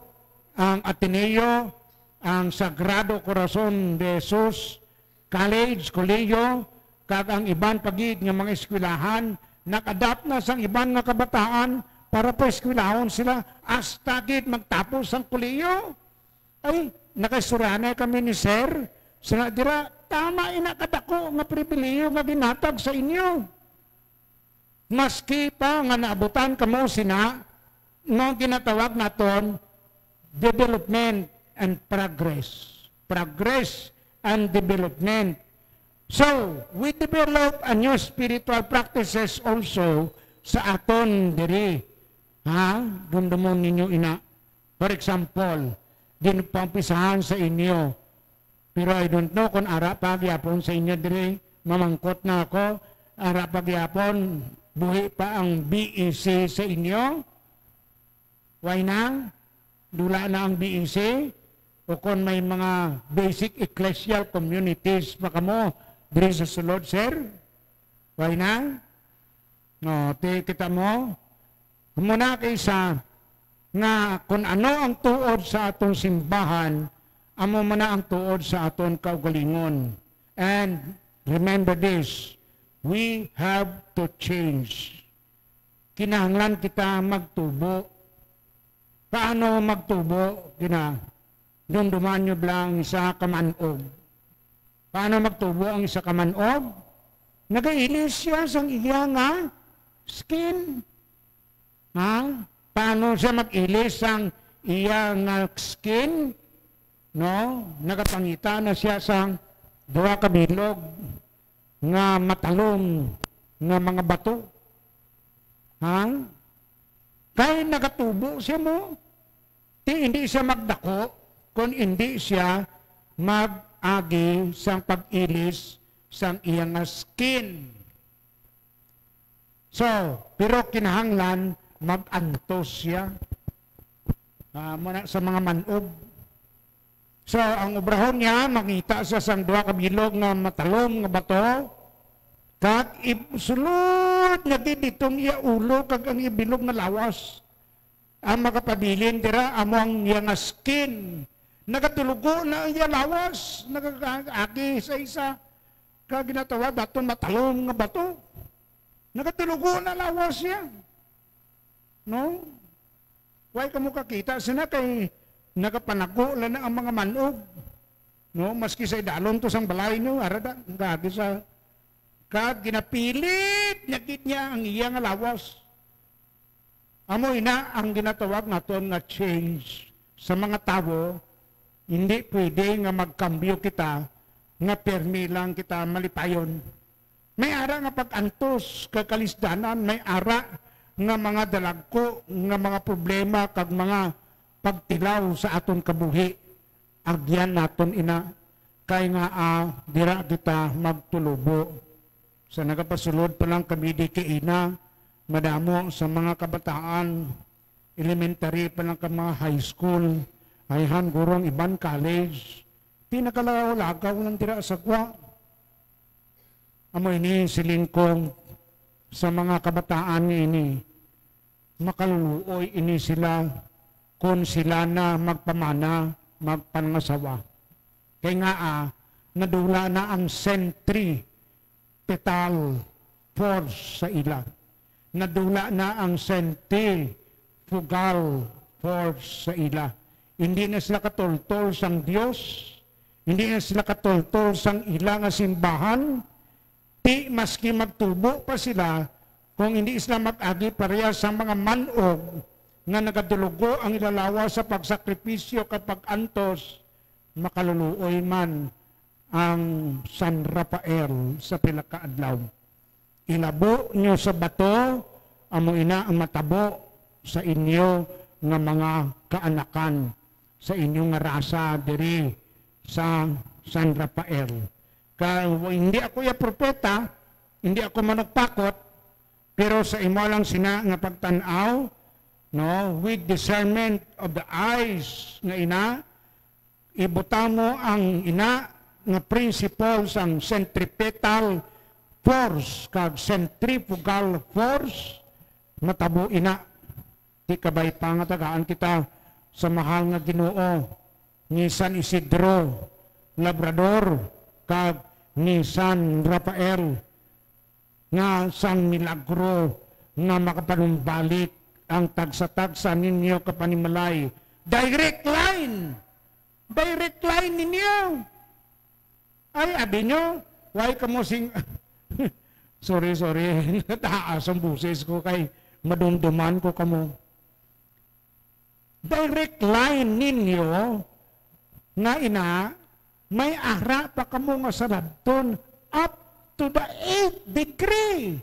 Speaker 2: ang Ateneo, ang Sagrado Corazon de Jesus, college, koleyo, kag ang iban pagid nga mga eskwelahan, nag-adapt na sang iban nga kabataan para pa eskwelahon sila hasta gid magtapos ang koleyo. Ay, nakasurana kami ni Sir, sila dira, tama inakadako nga pribileyo nga ginatag sa inyo. Maski pa nga naabutan kamo sina, no ginatawag naton, development and progress. Progress and development. So, we develop a new spiritual practices also sa aton diri. Ha? Dumdumon ninyo ina. For example, din pampisahan sa inyo. Pero I don't know kung ara pagyapon sa inyo diri, mamangkot na ako, ara pagyapon, buhi pa ang BEC sa inyo. Why na? Dula na ang BEC. O kung may mga basic ecclesial communities pa kamo, diri sa sulod, sir. Why na? No, kita mo. Muna kaysa nga kung ano ang tuod sa atong simbahan, amo man ang tuod sa aton kaugalingon. And remember this, we have to change. Kinahanglan kita magtubo. Paano magtubo? Dumduman nyo lang isa kamanog. Paano magtubo ang isa kamanog? Nagailis siya sa iya nga skin. Ha? Paano siya mag-ilis ang iya nga skin? No? Nagapangita na siya sa duwa ka bilog nga matalong nga mga bato. Ha? Kaya nagatubo siya mo. Hindi siya magdako kung hindi siya mag-agi sa pag-ilis sa iya nga skin. So, pero kinahanglan mag-antos siya sa mga manog. So, ang obrahon niya, makita sa sangdwa kabilog nga matalong nga bato, kag sulod na ditong iya ulo, kag ang ibilog na lawas. Ang makapabilin, dira, among iya nga skin, nagatulugo na iya lawas, nagagagi sa isa, kag ginatawag daton matalong nga bato. Nagatulugo na lawas siya. No? Why ka mo kakita? Sana kay nagapanago lang na ang mga manog. No? Maski sa idalon to sang balay nyo, arada, gagi sa kag ginapilit, nagit niya ang iya nga lawas. Amoy na ang ginatawag naton nga change sa mga tao, hindi pwede nga magkambyo kita, nga permi lang kita malipayon. May ara nga pag-antos, kakalisdanan, may ara nga mga dalagko, nga mga problema, kag mga pagtilaw sa aton kabuhi. Agyan naton ina, kay nga dira kita magtulubo. Sa nagapasulod pa lang kami di kaina, madamo sa mga kabataan, elementary pa lang ka mga high school, ayhan gurong iban college, di nakalagaw ng tira sa kwa. Amo ini siling kong sa mga kabataan ini, makaluluoy ini sila kung sila na magpamana, magpangasawa. Kaya nga nadula na ang centripetal force sa ila. Nadula na ang centrifugal force sa ila. Hindi na sila katultol sang Diyos, hindi na sila katultol sang ila nga simbahan, di maski magtubo pa sila, kung hindi sila mag-agi pareha sa mga manog na nagadulugo ang ilalawa sa pagsakripisyo kapag antos, makaluluoy man ang San Rafael sa pilakaadlaw. Ilabo nyo sa bato, amo ina ang matabo sa inyo nga mga kaanakan, sa inyong nga rasa diri sa San Rafael. Hindi ako ya propeta, hindi ako managpakot, pero sa imo lang sina nga pagtanaw, no, with discernment of the eyes nga ina, ibutan mo ang ina nga principles ang centripetal force kag centrifugal force, matabo ina. Di kabay pa nga tagaan kita sa mahal nga Ginoo ni San Isidro Labrador kag ni San Rafael nga sang milagro nga makapanumbalik ang tagsa-tagsa ninyo kapanimalay. Direct line! Direct line ninyo! Ay, abi nyo, why ka mo sing... sorry, nataas ang buses ko kay madumduman ko kamo. Direct line ninyo nga ina, may ara pa kamo nga sa labton up to the 8th degree.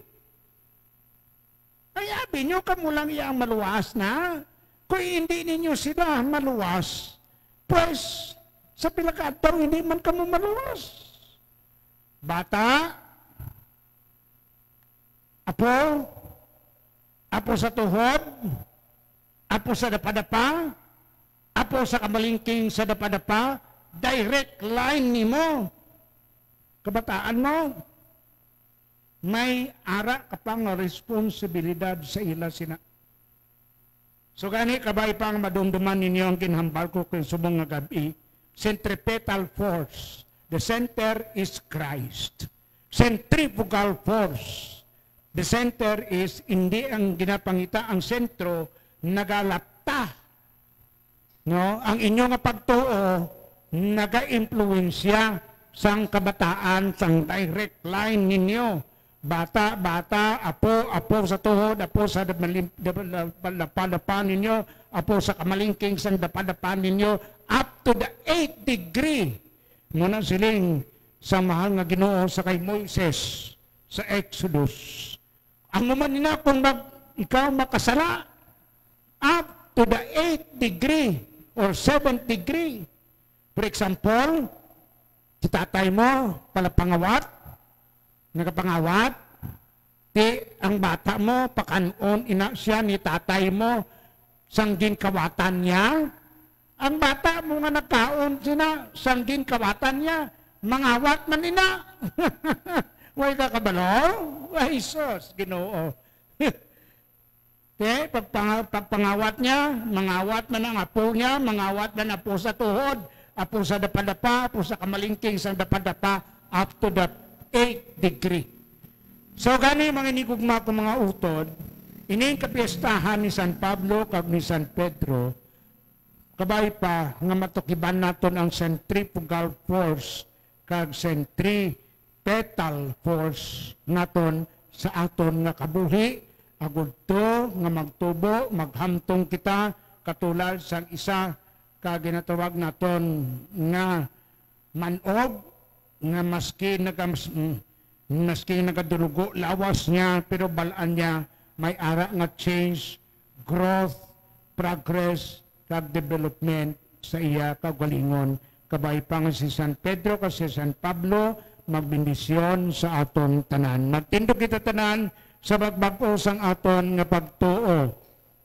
Speaker 2: Ay, abi nyo, kamo lang iyang maluwas na. Kung hindi ninyo sila maluwas, pues, sa pilakataw, hindi man kamo maluwas. Bata, apo sa tuhod, apo sa dapadapa, apo sa kamalingking sa dapadapa, direct line nimo. Kabataan mo, may ara ka pang responsibilidad sa ila sina. So gani kabay pang madumduman ninyo ang kinhambal ko kung subong nga gabi. Centripetal force. The center is Christ. Centrifugal force. The center is hindi ang ginapangita ang sentro nagalapta. No, ang inyo nga pagtuo naga-impluwensya sang kabataan sang direct line ninyo. Bata, apo sa tuhod, apo sa dapadapa ninyo, apo sa kamalingking sang dapadapa ninyo, up to the 8th degree. Muna siling sa mahal nga Ginoo sa kay Moises sa Exodus. Ang naman nina kung ikaw makasala, up to the 8th degree or 7th degree. For example, si tatay mo, palapangawat, nagapangawat, ang bata mo, pakanon ina siya ni tatay mo, sanggin kawatan niya, ang bata mo nga nagkaon sina, sanggin kawatan niya, mangawat man ina. Way ka kabalo? Ay, sus, Ginoo. Pagpangawat niya, mangawat man ang apo niya, mangawat man apo sa tuhod, apo sa dapadapa, apo sa kamalingking sa dapadapa, up to the 8th degree. So gani mga inigugma ko mga utod, ini kapiestahan ni San Pablo kag ni San Pedro, kabay pa nga matukiban naton ang centrifugal force kag centripetal force naton sa aton nga kabuhi, agud to nga magtubo, maghamtong kita katulad sang isa ka ginatawag naton nga manog nga maski nagadulugo lawas niya pero balaan niya may ara nga change, growth, progress, kag development sa iya kagalingon. Kabay pa nga si San Pedro kasi San Pablo magbendisyon sa aton tanan. Magtindog kita tanan sa bagbag-o sang aton nga pagtuo.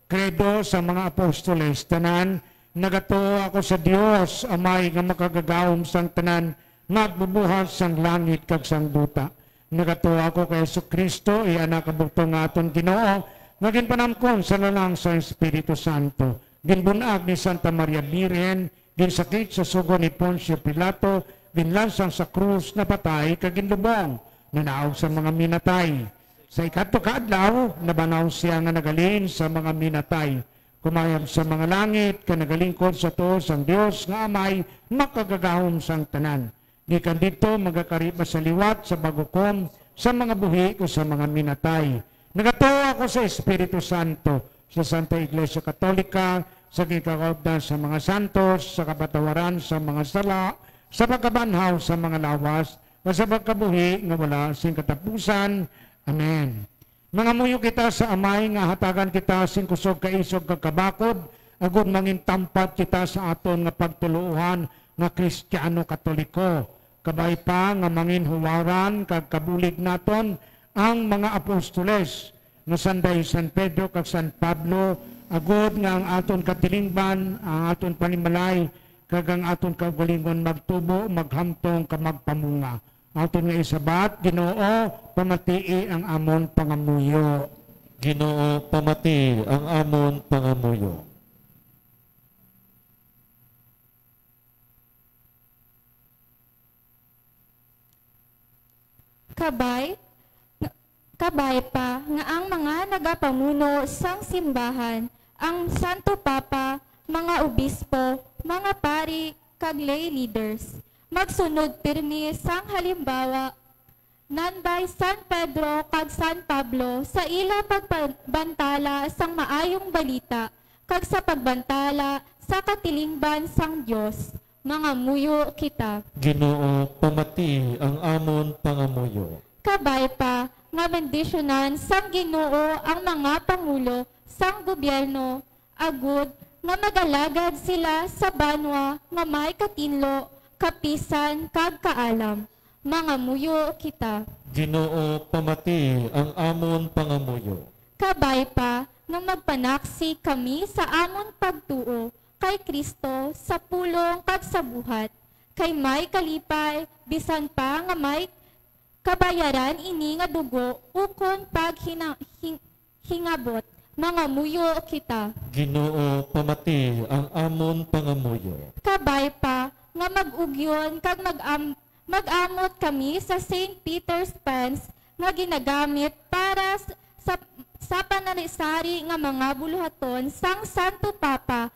Speaker 2: Kredo sa mga apostoles tanan, nagatuo ako sa Dios amay nga makagagawom sang tanan, magbubuhat sang langit kag sang duta. Nagatuo ako kay Jesucristo, anak kabugtong nga aton Ginoo, nga ginpanamkon sa lalang sa Espiritu Santo. Ginbunag ni Santa Maria Virgen, ginsakit sa sugo ni Poncio Pilato, ginlansang sa krus na patay kag ginlubong, nanaog sa mga minatay. Sa ikato kaadlaw, nabanaw siya nga nagalin sa mga minatay. Kumayam sa mga langit, kanagalingkod sa tuos ang Dios nga amay, makagagahom sang tanan. Gikan dito magakariba sa liwat, sa bagukom, sa mga buhi o sa mga minatay. Nagatuo ako sa Espiritu Santo, sa Santa Iglesia Katolika, sa kikakaupdan sa mga santos, sa kapatawaran sa mga sala, sa pagkabanhaw sa mga lawas, sa pagkabuhi nga wala sing katapusan. Amen. Mga muyo kita sa amay nga hatagan kita sing kusog kaisog kagkabakod, agud mangin tampat kita sa aton nga pagtuluhan nga Kristiyano Katoliko. Kabay pa nga mangin huwaran kag kabulig naton ang mga apostoles nga sanday San Pedro kag San Pablo, agud nga ang aton katilingban, ang aton panimalay, kag ang aton kaugalingon magtubo, maghamtong, kamagpamunga. Aton nga isabat, Ginoo, pamatii ang amon pangamuyo.
Speaker 1: Ginoo, pamati ang amon pangamuyo.
Speaker 6: Kabay pa nga ang mga nagapamuno sang simbahan, ang Santo Papa, mga obispo, mga pari, kag lay leaders, magsunod pirmi sang halimbawa nanbay San Pedro kag San Pablo sa ila pagbantala sang maayong balita kag sa pagbantala sa katilingban sang Dios. Mga muyo kita.
Speaker 1: Ginoo, pamati ang amon pangamuyo.
Speaker 6: Kabay pa nga bendisyonan sang Ginoo ang mga pangulo sang gobyerno, agud nga magalagad sila sa banwa nga may katinlo, kapisan kag kaalam. Mga muyo kita.
Speaker 1: Ginoo, pamati ang amon pangamuyo.
Speaker 6: Kabay pa nga magpanaksi kami sa amon pagtuo kay Kristo sa pulong kag sa buhat, kay may kalipay bisan pa nga may kabayaran ini nga dugo ukon pag hingabot. Mga muyo kita.
Speaker 1: Ginoo, pamati ang amon pangamuyo.
Speaker 6: Kabay pa nga mag-ugyon kag mag-amot kami sa St. Peter's Pans nga ginagamit para sa panarisari nga mga buluhaton sang Santo Papa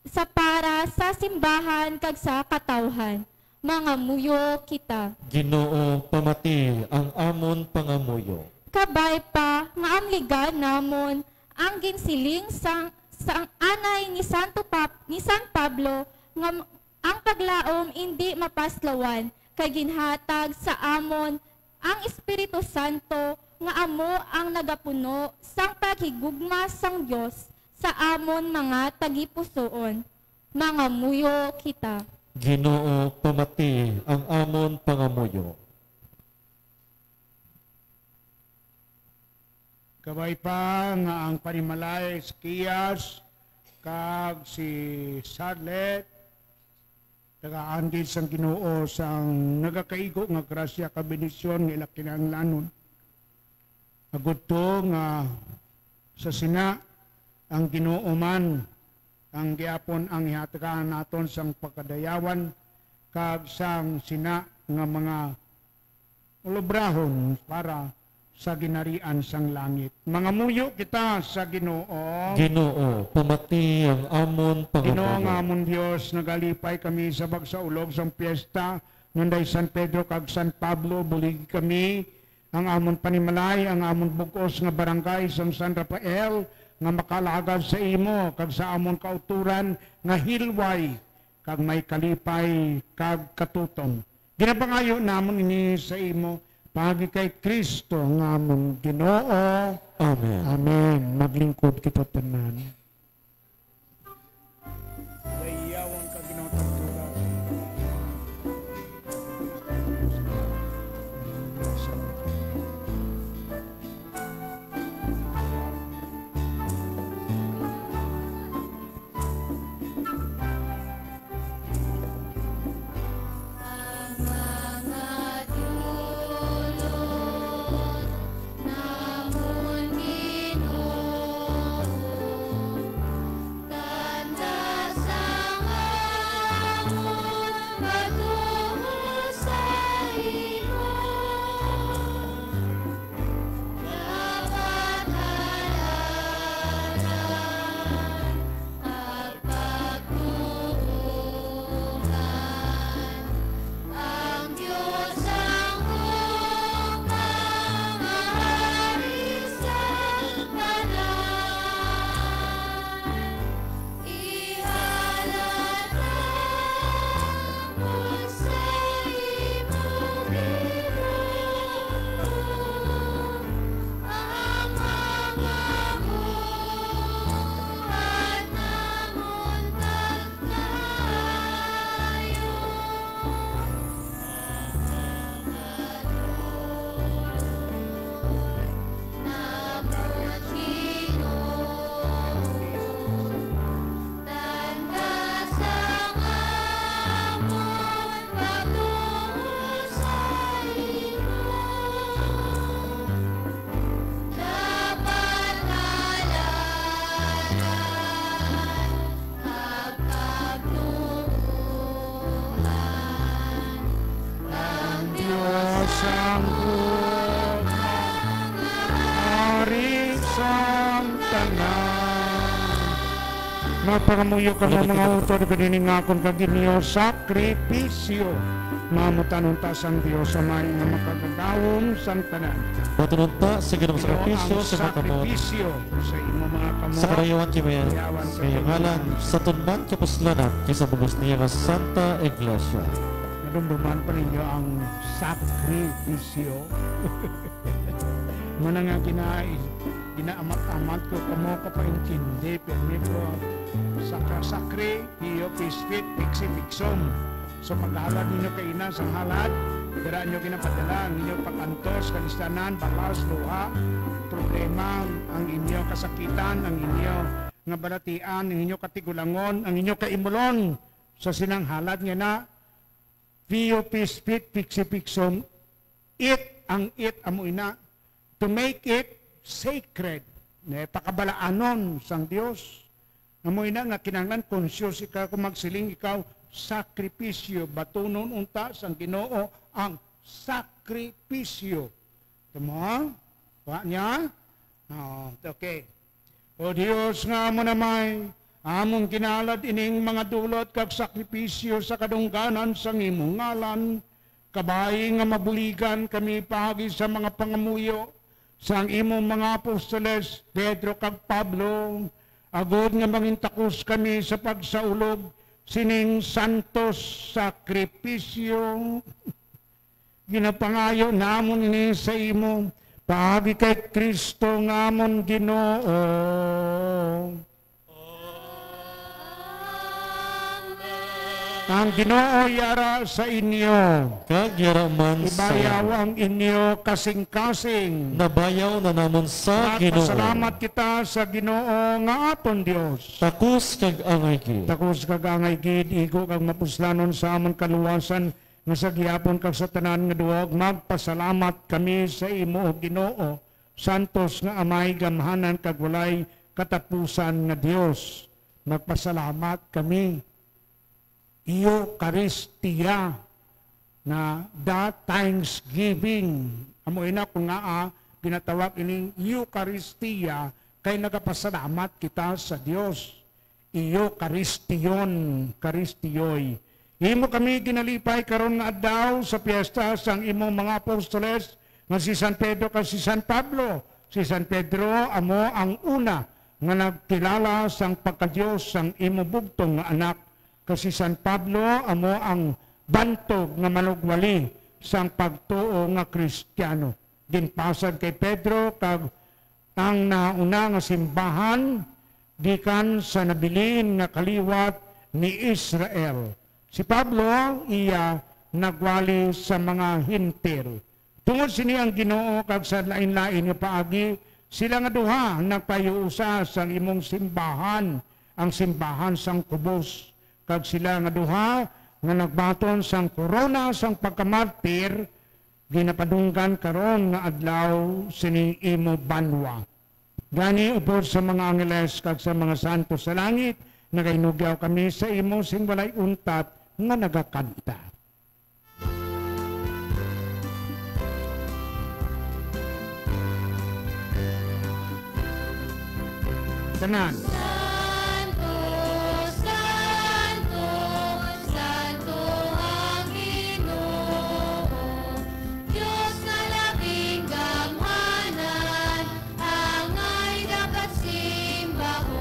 Speaker 6: sa para sa simbahan kag sa katawhan. Mga muyo kita.
Speaker 1: Ginoo, pamati ang amon pangamuyo.
Speaker 6: Kabay pa nga ang ligan namon ang ginsiling sang anay ni San Pablo nga ang paglaom hindi mapaslawan kay ginhatag sa amon ang Espiritu Santo nga amo ang nagapuno sang paghigugma sang Dios sa amon mga tagipusoon. Mga muyo kita.
Speaker 1: Ginoo, pamati ang amon pangamuyo.
Speaker 2: Kabay pa nga ang panimalay si Kiyas, kag si Sadlet, taga-andil sang Ginoo sang nagakaigo nga grasya kabenisyon nga ilakinanglanon. Agud to nga sa sina ang Ginoo man ang giapon ang ihatagaan naton sang pagkadayawan kag sang sina nga mga ulubrahon para sa ginarian sang langit. Mga muyo kita sa Ginoo.
Speaker 1: Ginoo, pamati ang amon
Speaker 2: Ginoo nga
Speaker 1: pangamuyo.
Speaker 2: amon Dios, nagalipay kami sa bagsaulog sang piyesta nunday San Pedro kag San Pablo, bulig kami ang amon panimalay, ang amon bugos nga barangay sang San Rafael nga makalagad sa imo kag sa amon kauturan nga hilway kag may kalipay kag katutom. Ginapangayo namon ini sa imo pagi kay Kristo nga amon Ginoo.
Speaker 1: Amen.
Speaker 2: Amen. Maglingkod kita tanan. Dayawan ka Ginoo tagtugas. Mapangamuyo ka mo mga autor kaniningakon ka ginyo sakripisyo. Mamutanong ta sang Dios sa may nga makagagawon sang tanan.
Speaker 1: Patununta sa ginong sakripisyo sa mga kamot.
Speaker 2: Sakripisyo sa imo mga kamot.
Speaker 1: Sa karayawan kimayan, kaya ngalan, sa tunman kapuslanan, kaysa bugos niya ka Santa Iglesia.
Speaker 2: Nadumduman pa ninyo ang sakripisyo. Muna nga ginaamat-amat ko kamo kapaintindi, pero sa kasakri, hiyo, pispit, piksi-piksom. So paghalad ninyo kainan sa halad, dira nyo kinapadala ang inyong pagkantos, kalistanan, balas, luha, problema, ang inyong kasakitan, ang inyong nga balatian, ang inyong katigulangon, ang inyong kaimulon. So sinang halad nga na, hiyo, pispit, piksi-piksom, ang amoy na, to make it sacred. Pakabalaanon sang Dios. Amoy na nga kinanglan conscious ikaw kung magsiling ikaw sakripisyo. Batunon unta sang Ginoo ang sakripisyo. Tama? Wa niya? Okay. O Dios nga mo namay, among kinalad ining mga dulot kag sakripisyo sa kadungganan sang imong ngalan. Kabay nga mabuligan kami pagi sa mga pangamuyo sang imong mga apostoles, Pedro kag Pablo, agod nga mangintakos kami sa pagsaulog, sining santos sakripisyo. Ginapangayo namon ini sa imo, paagi kay Kristo ngamon Ginoo. Ang Ginoo yara sa inyo,
Speaker 1: Kag yaraman sa
Speaker 2: ibayaw ang inyo kasing-kasing.
Speaker 1: nabayaw na namon sa Ginoo.
Speaker 2: Pasalamat kita sa Ginoo nga aton Dios.
Speaker 1: Takus kag angay ki.
Speaker 2: Takos kag angay gid igo kag mapuslanon sa amon kaluwasan nga sa gihapon kag sa tanan nga duog magpasalamat kami sa imo Ginoo. Santos nga amay gamhanan kag walay katapusan nga Dios. Magpasalamat kami. Eucharistia na the thanksgiving. Amo ina kung nga ginatawag ining Eucharistia kay nagapasalamat kita sa Dios. Eucharistion, Karistiyoy. Imo kami ginalipay karon nga adlaw sa piyesta sang imong mga apostoles nga si San Pedro kag si San Pablo. Si San Pedro amo ang una nga nagkilala sang pagka-Dios sang imo bugtong nga anak. Kasi San Pablo amo ang bantog nga manugwali sang pagtuo nga Kristiyano. Ginpasad kay Pedro kag ang nauna nga simbahan gikan sa nabilin nga kaliwat ni Israel. Si Pablo iya nagwali sa mga hintil. Tungod sini ang Ginoo kag sa lain-lain nga paagi, sila nga duha nagpayuusa sang imong simbahan, ang simbahan sang kubos. Kag sila nga duha nga nagbaton sang korona sang pagkamartir ginapadunggan karon nga adlaw sini imo banwa. Gani upod sa mga angeles kag sa mga santo sa langit nagainugyaw kami sa imo sing walay untat nga nagakanta. Tanan.
Speaker 3: Santo, Santo, Santo ang Ginoo, Diyos na labing gamhanan, angay dapat simbahon.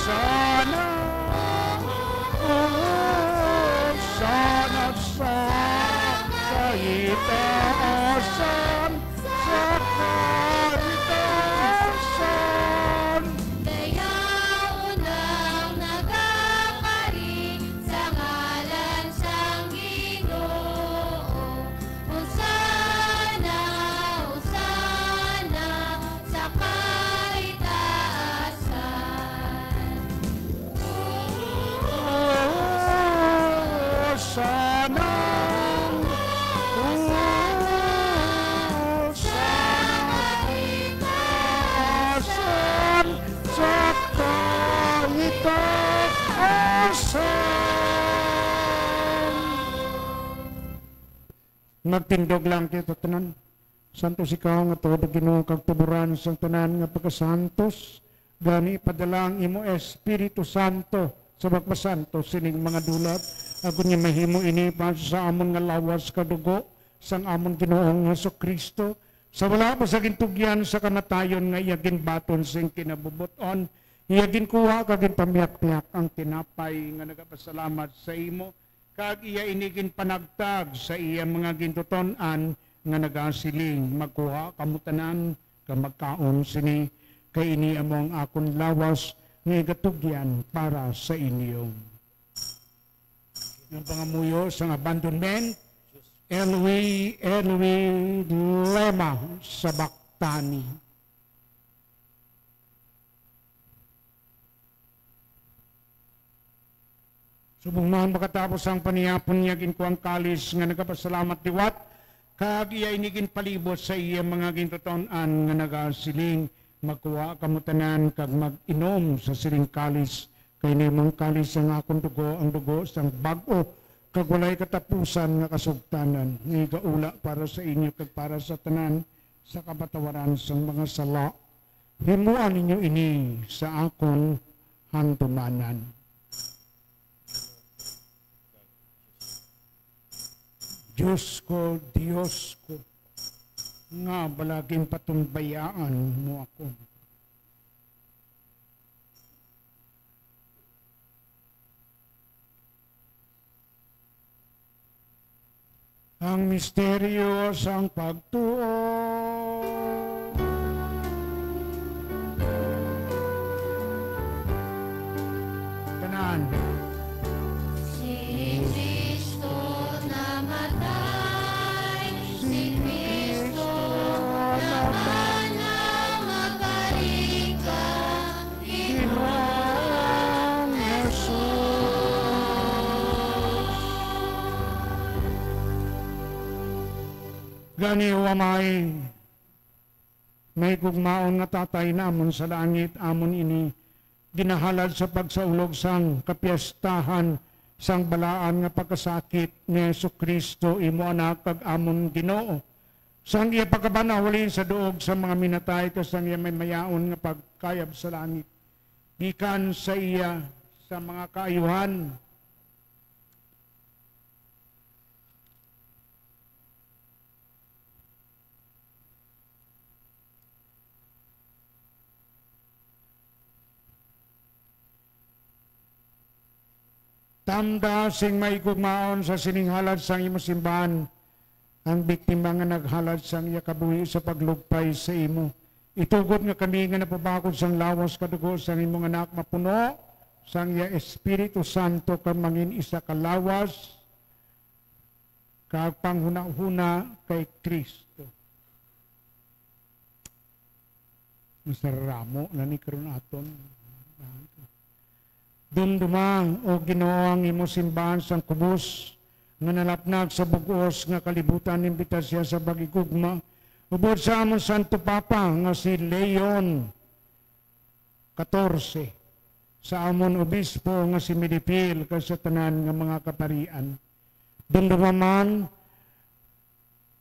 Speaker 2: Sana, sana sa kaitaasan, sa kaitaasan.
Speaker 3: Dayaon ang nagakari sa ngalan sang Ginoo. Hosana, Hosana sa kaitaasan.
Speaker 2: Sana, kaitaasan, sa kaitaasan. Magtindog lang kita tanan. Santos ikaw nga todo Ginoo kag tuburan sa tanan nga pagkasantos gani ipadala ang imo Espiritu Santo sa magpasanto sining mga dulat agon niya mahimo ini para sa amon nga lawas kadugo sang amon Ginoong Hesukristo sa wala pa sa gintugyan sa kamatayon nga iya ginbaton sing kinabubuton iya ginkuha kag ginpamiyak-piyak ang tinapay nga nagapasalamat sa imo kag iya inigin panagtag sa iya mga gintuton-an nga nagasiling magkuha kamutanan ka magkaon sini kay ini among akon lawas nga igatugyan para sa inyo. Yung pangamuyo sa abandonment, Elwi Lema sa Baktani. Subong man makatapos ang paniyapon niya ginkuang kalis nga nagapasalamat diwat kag iya inigin palibot sa iya mga gintoton-an nga nagasiling magkuha kamutanan kag mag-inom sa siling kalis kay nimong kalis ang akong dugo ang dugo sang bag-o kag walay katapusan nga kasugtanan nga igaula para sa inyo kag para sa tanan sa kapatawaran sang mga sala himuan ninyo ini sa akon hantumanan. Diyos ko, nga balaging patumbayaan mo ako. Ang misteryo sang pagtuo. Tanan.
Speaker 3: Si Kristo namatay, si Kristo naman ang makarika,
Speaker 2: Ginoong Gani wamay may gugmaon nga tatay namon sa langit amon ini ginahalad sa pagsaulog sang kapiyastahan sang balaan nga pagkasakit ni Jesucristo imo anak kag amon Ginoo sang iya pagkabanawalin sa duog sa mga minatay kasang iya may mayaon nga pagkayab sa langit gikan sa iya sa mga kaayuhan Tamda sing may gugmaon sa sininghalad sang imo simbahan ang biktima nga naghalad sang iya kabuhi sa paglugpay sa imo. Itugod nga kami nga napabakod sang lawas kadugo sang imong anak mapuno sang iya Espiritu Santo kang mangin isa ka lawas kag panghuna-huna kay Kristo. Masaramo na ni karon aton. Dumdumang o Ginoo ang imo simbahan sang kubos nga nalapnag sa bugos nga kalibutan imbitasya sa bagigugma ubod sa amon Santo Papa nga si Leon 14 sa amon obispo nga si Medipil sa tanan nga mga kaparian. Dumdumaman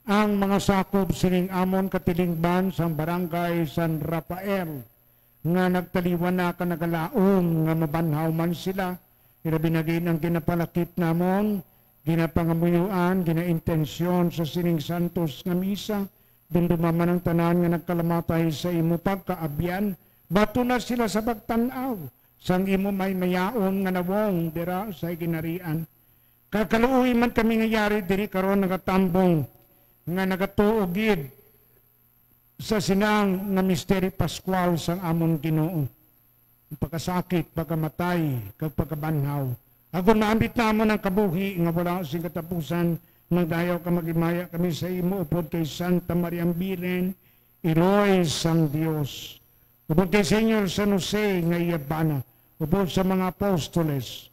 Speaker 2: ang mga sakop sining amon katilingban sang barangay San Rafael nga nagtaliwan na ka nagalaom nga mabanhaw man sila irabinagin ang ginapalakip namon ginapangamuyuan ginaintensyon sa sining santos nga misa dumdumaman ang tanan nga nagkalamatay sa imo pagkaabyan bato na sila sa pagtanaw sang imo may mayaon nga nawong dira sa ginarian kakaluoy man kami ngayari diri karon nagatambong nga nagatuogid sa sinang nga misteri Pascual sang amon Ginoo. Pagkasakit, pagkamatay, kag pagkabanhaw. Agon maambit namon ang kabuhi nga wala sing katapusan magdayaw ka magimaya kami sa imo upod kay Santa Maria Bilen, Iloy sang Dios. Upod kay Senyor San Jose nga iyabana, upod sa mga apostoles,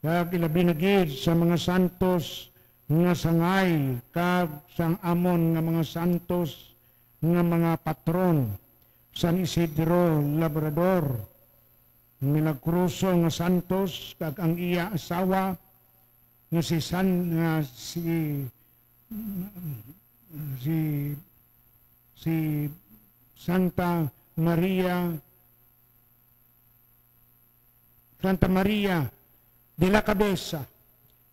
Speaker 2: kag ilabinagid sa mga santos nga sangay, kag sang amon nga mga santos nga mga patron San Isidro Labrador Milagruso nga santos kag ang iya asawa nga si si Santa Maria de la Cabeza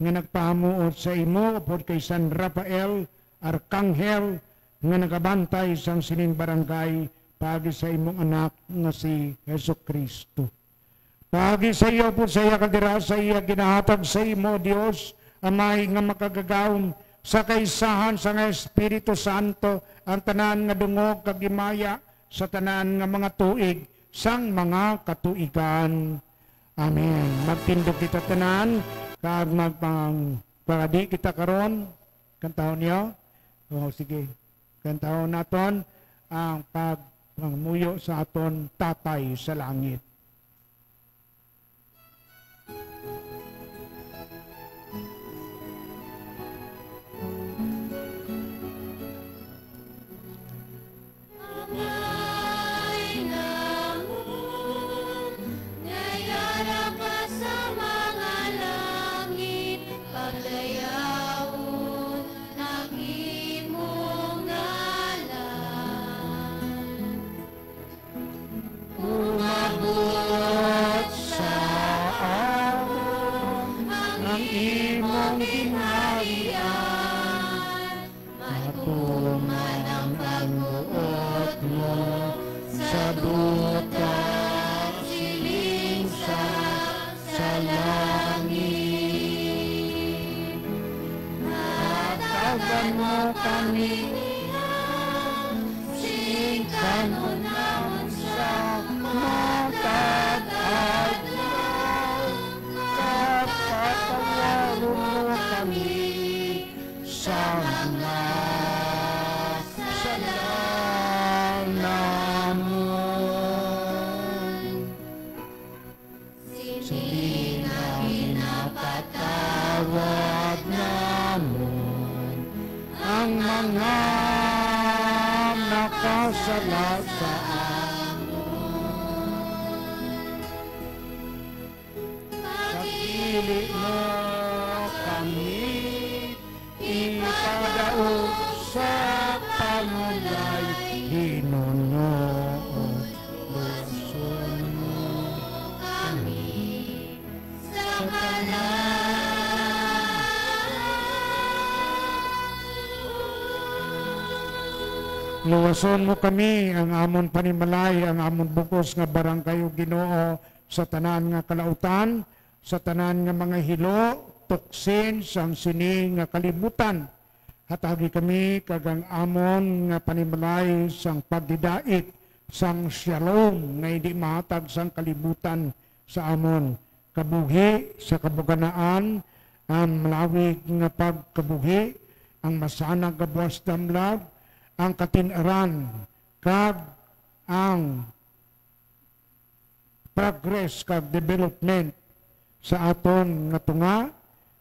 Speaker 2: nga nagpahamuot sa imo upod kay San Rafael Arkanghel nga nagabantay sang sining barangay pagi sa imong anak nga si Jesucristo. Pagi sa iyo po sa iya kadira sa iya ginahatag sa imo Dios amay nga makagagawom sa kaisahan sa nga Espiritu Santo ang tanan nga dungog kag himaya sa tanan nga mga tuig sang mga katuigan. Amen. Magtindog kita tanan, kag magpangparadi kita karon. Kantahon niyo? O sige. Kantahon naton ang pagmuyo sa aton Tatay sa langit. Luwason mo kami ang amon panimalay, ang amon bukos nga barangay o Ginoo sa tanan nga kalautan, sa tanan nga mga hilo, tuksin, sang sining nga kalibutan. Hatagi kami kagang amon nga panimalay sang pagdidait, sang shalom nga hindi mahatag sang kalibutan sa amon. Kabuhi sa kabuganaan, ang malawig nga pagkabuhi, ang masanang gabuas damlag, ang katinaran, kag ang progress kag development sa aton nga tunga.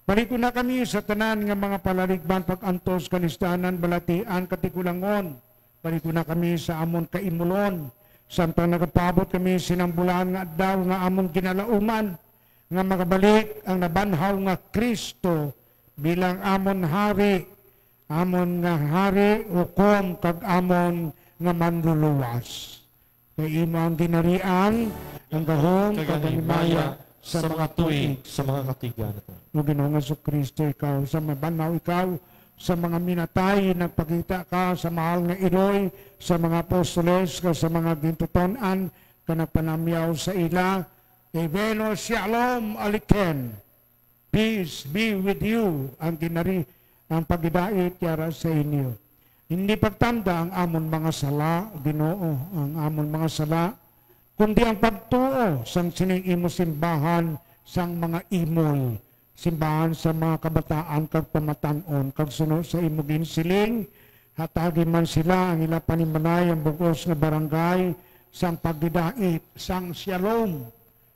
Speaker 2: Paliko na kami sa tanan nga mga palaligban pag-antos kanistanan balatian katikulangon. Paliko na kami sa amon kaimulon. Samtang nagapabot kami sinambulan nga adlaw nga amon kinalauman nga magabalik ang nabanhaw nga Kristo bilang amon hari. Amon nga hari, hukom, kag amon nga manluluwas. Kay imo ang ginarian, ang gahom, kag himaya sa mga tuig,
Speaker 1: sa mga katigan.
Speaker 2: O Ginoong Jesucristo, ikaw, sa mabanaw ikaw, sa mga minatay, nagpakita ka sa mahal nga iroy, sa mga apostoles, sa mga gintutonan, ka nagpanamyaw sa ila, Eveno Shalom Aliken, peace be with you, ang ang pagidait yara sa inyo. Hindi pagtanda ang amon mga sala, Ginoo, ang amon mga sala, kundi ang pagtuo sang sining imo simbahan sang mga imoy, simbahan sa mga kabataan kag pamatanon, kag sunod sa imo ginsiling, hatagi man sila ang ila panimanay ang bugos nga barangay sang pagidait, sang shalom,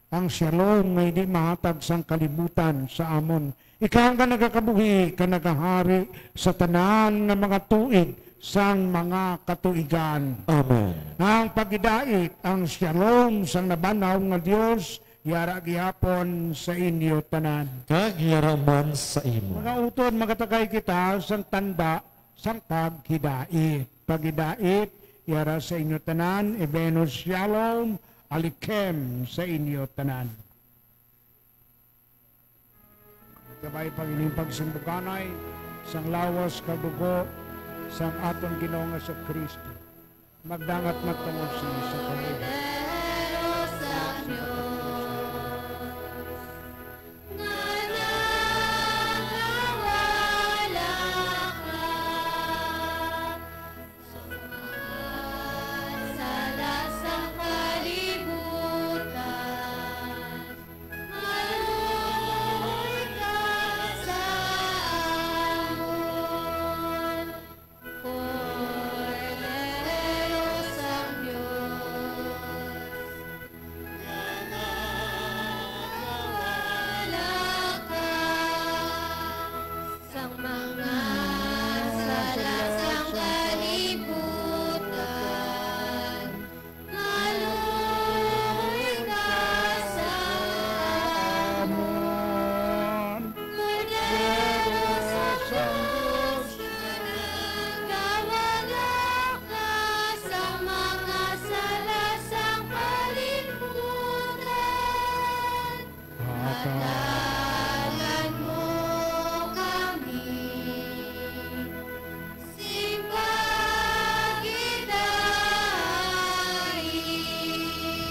Speaker 2: ang shalom nga hindi mahatag sang kalibutan sa amon. Ikaw ka nagakabuhi, ka nagahari sa tanan ng mga tuig sang mga katuigan.
Speaker 1: Amen.
Speaker 2: Ang pagidait, ang shalom sang nabanaw nga Dios, yara gihapon sa inyo tanan.
Speaker 1: Kag yaraman sa imo.
Speaker 2: Mga utod, magatagay kita sang tanda, sang paghidait. Paghidait, yara sa inyo tanan, Ebenus Shalom, Alikem sa inyo tanan. Sabay Panginoong pagsimbukanay, sang lawas kadugo, sang aton Ginoo nga sa Kristo. Magdangat magtungod sa Panginoon.
Speaker 3: Pero sa Diyos nga nakawala ka sa lasang kalibutan, maluoy ka sa amon. Cordero sa Diyos, nakawala ka sa mga salasang kalibutan, maluoy ka sa
Speaker 2: Amon.
Speaker 3: Cordero sa Diyos, nakawala ka sa mga salasang kalibutan. Patalan mo kami, sipagidain.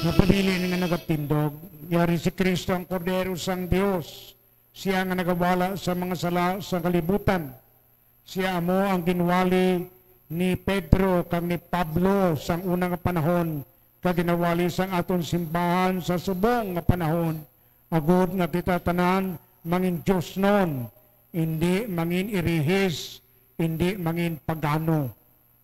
Speaker 2: Napabili nga nagatindog, yari si Kristo ang Kordero sang Dios. Siya nga nagawala sa mga sala sa kalibutan. Siya amo ang ginwali ni Pedro kag ni Pablo sang unang panahon, kag ginawali sang aton simbahan sa subong nga panahon. Agud nga kita tanan mangin Diyos non, hindi mangin irihis, hindi mangin pagano.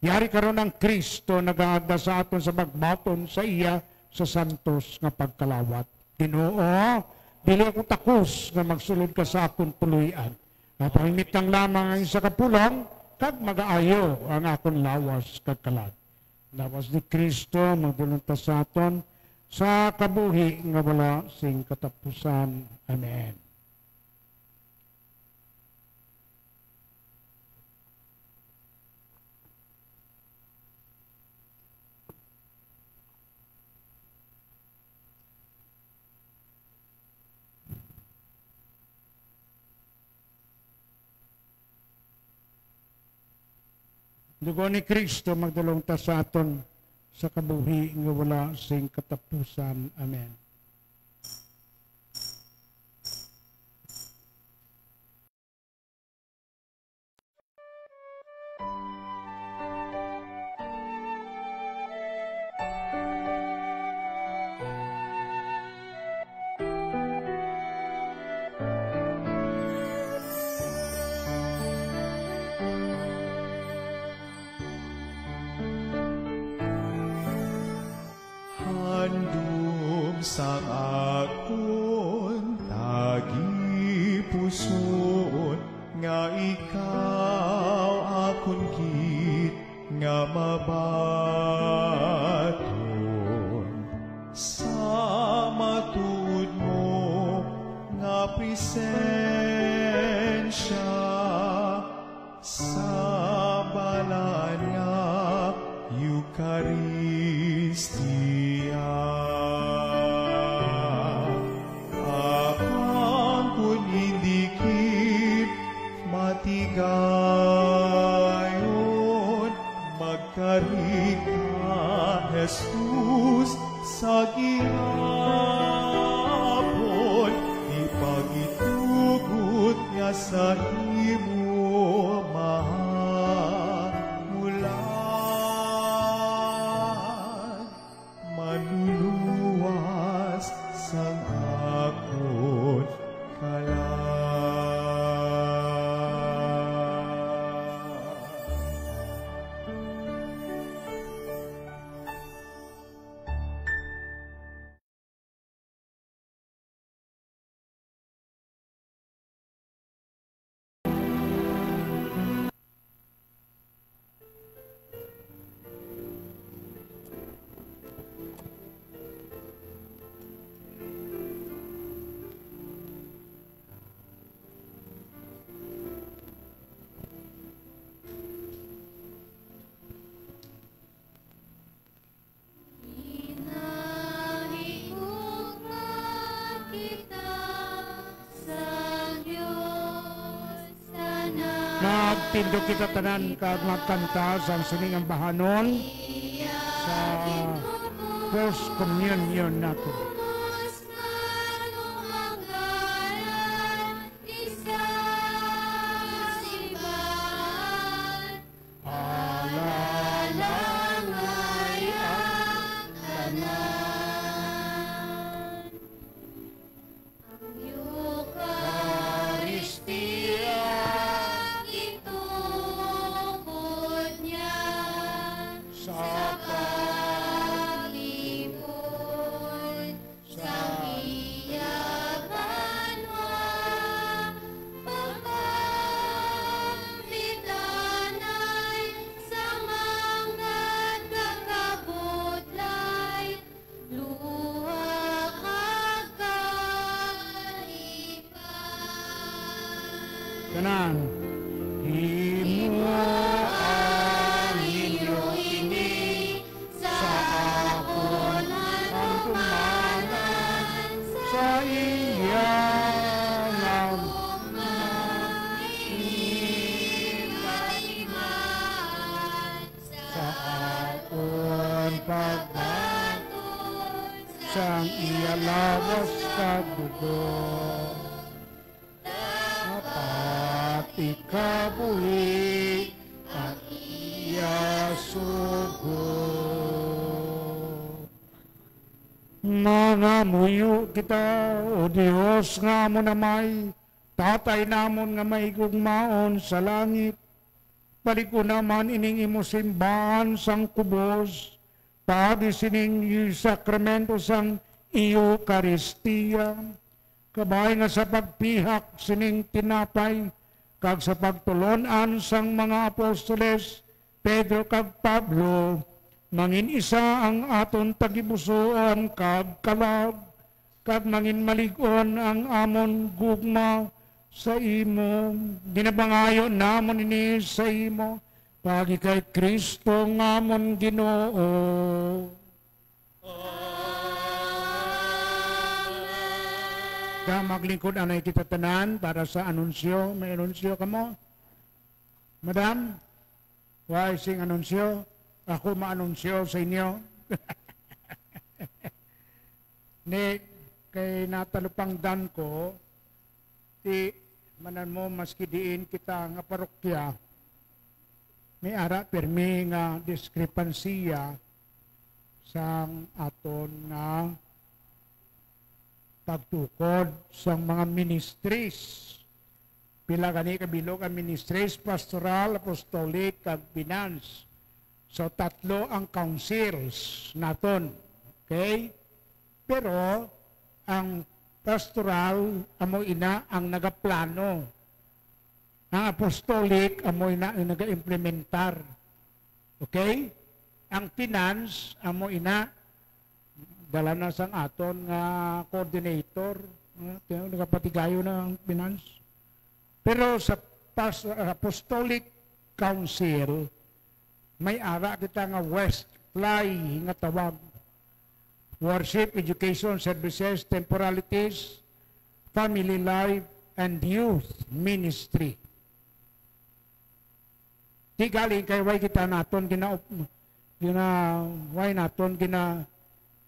Speaker 2: Yari karon ang Kristo nagaagda sa aton sa magbaton sa iya sa santos nga pagkalawat. Ginoo, dili ako takos nga magsulod ka sa akon tuluyan. Napahimit kang lamang ang isa kapulang, kag mag-aayo ang akon lawas kag kalag. Lawas ni Kristo magdulunta sa aton sa kabuhi nga wala sing katapusan. Amen. Dugo ni Kristo magdulong ta sa aton sa kabuhi nga wala sing katapusan. Amen.
Speaker 7: Handom sa akon tagi puson nga ikaw akon gid nga mabaton sa matuod mo nga presensya sa balan nga Eucharistia. Akang kun indikit matigayon, magkarig ka, Jesus, sa gihapon, ipagitugot nga sa imo mahamulan, manluluwas sang akon kalag.
Speaker 3: sang Diyos tanan.
Speaker 2: Nagtindog kita tanan kag magkanta sa siningang bahanon sa First Communion nato.
Speaker 3: Mas manumanggalan, isang simbahan. Alalangay ang tanan. Ang Eucharistia, itukod niya sa pag-ibon, sa iyaban mo, pagpamitanay, sa mga kakabutlay, luha kagalipan.
Speaker 2: Tanan. Imo ang inyo ini
Speaker 3: Sa akon
Speaker 2: ang tumanan sa iyang sa akon pagbato sang iya lawas kadugo apat ikabuhi at iya sugo. Mga muyo kita, o Diyos nga mo na may, tatay namon nga may gugmaon sa langit. Paliko naman ining imo simbahan sang kubos, pagi sining sakramento sang Eucharistia. Kabay nga sa pagpihak sining tinapay, kag sa pagtulonan sang mga apostoles, Pedro kag Pablo, mangin isa ang aton tagibusoan kag kalag, kag mangin malig-on ang amon gugma sa imo. Ginabangayo namon ini sa imo, pagi kay Kristo ngamon Ginoo. Kaya maglingkod anay kita tanan para sa anunsyo. May anunsyo ka mo? Madam? Why sing anunsyo? Ako maanunsyo sa inyo. Ni, kay natalupang dan ko, ti manan mo maski diin kita nga parokya, may ara permi nga diskrepansiya sang aton nga pagtukod sang mga ministries. Pila gani kabilog ang ministries, pastoral, apostolic, kag finance. So, 3 ang councils naton. Okay? Pero, ang pastoral, amo ina ang nagaplano. Ang apostolic, amo ina ang naga-implementar. Okay? Ang finance, amo ina, dala na sang aton nga coordinator. Nagapatigayo na ang finance. Pero sa apostolic council, may ara kita nga West Fly nga tawag. Worship, Education, Services, Temporalities, Family Life, and Youth Ministry. Di galing kay way kita naton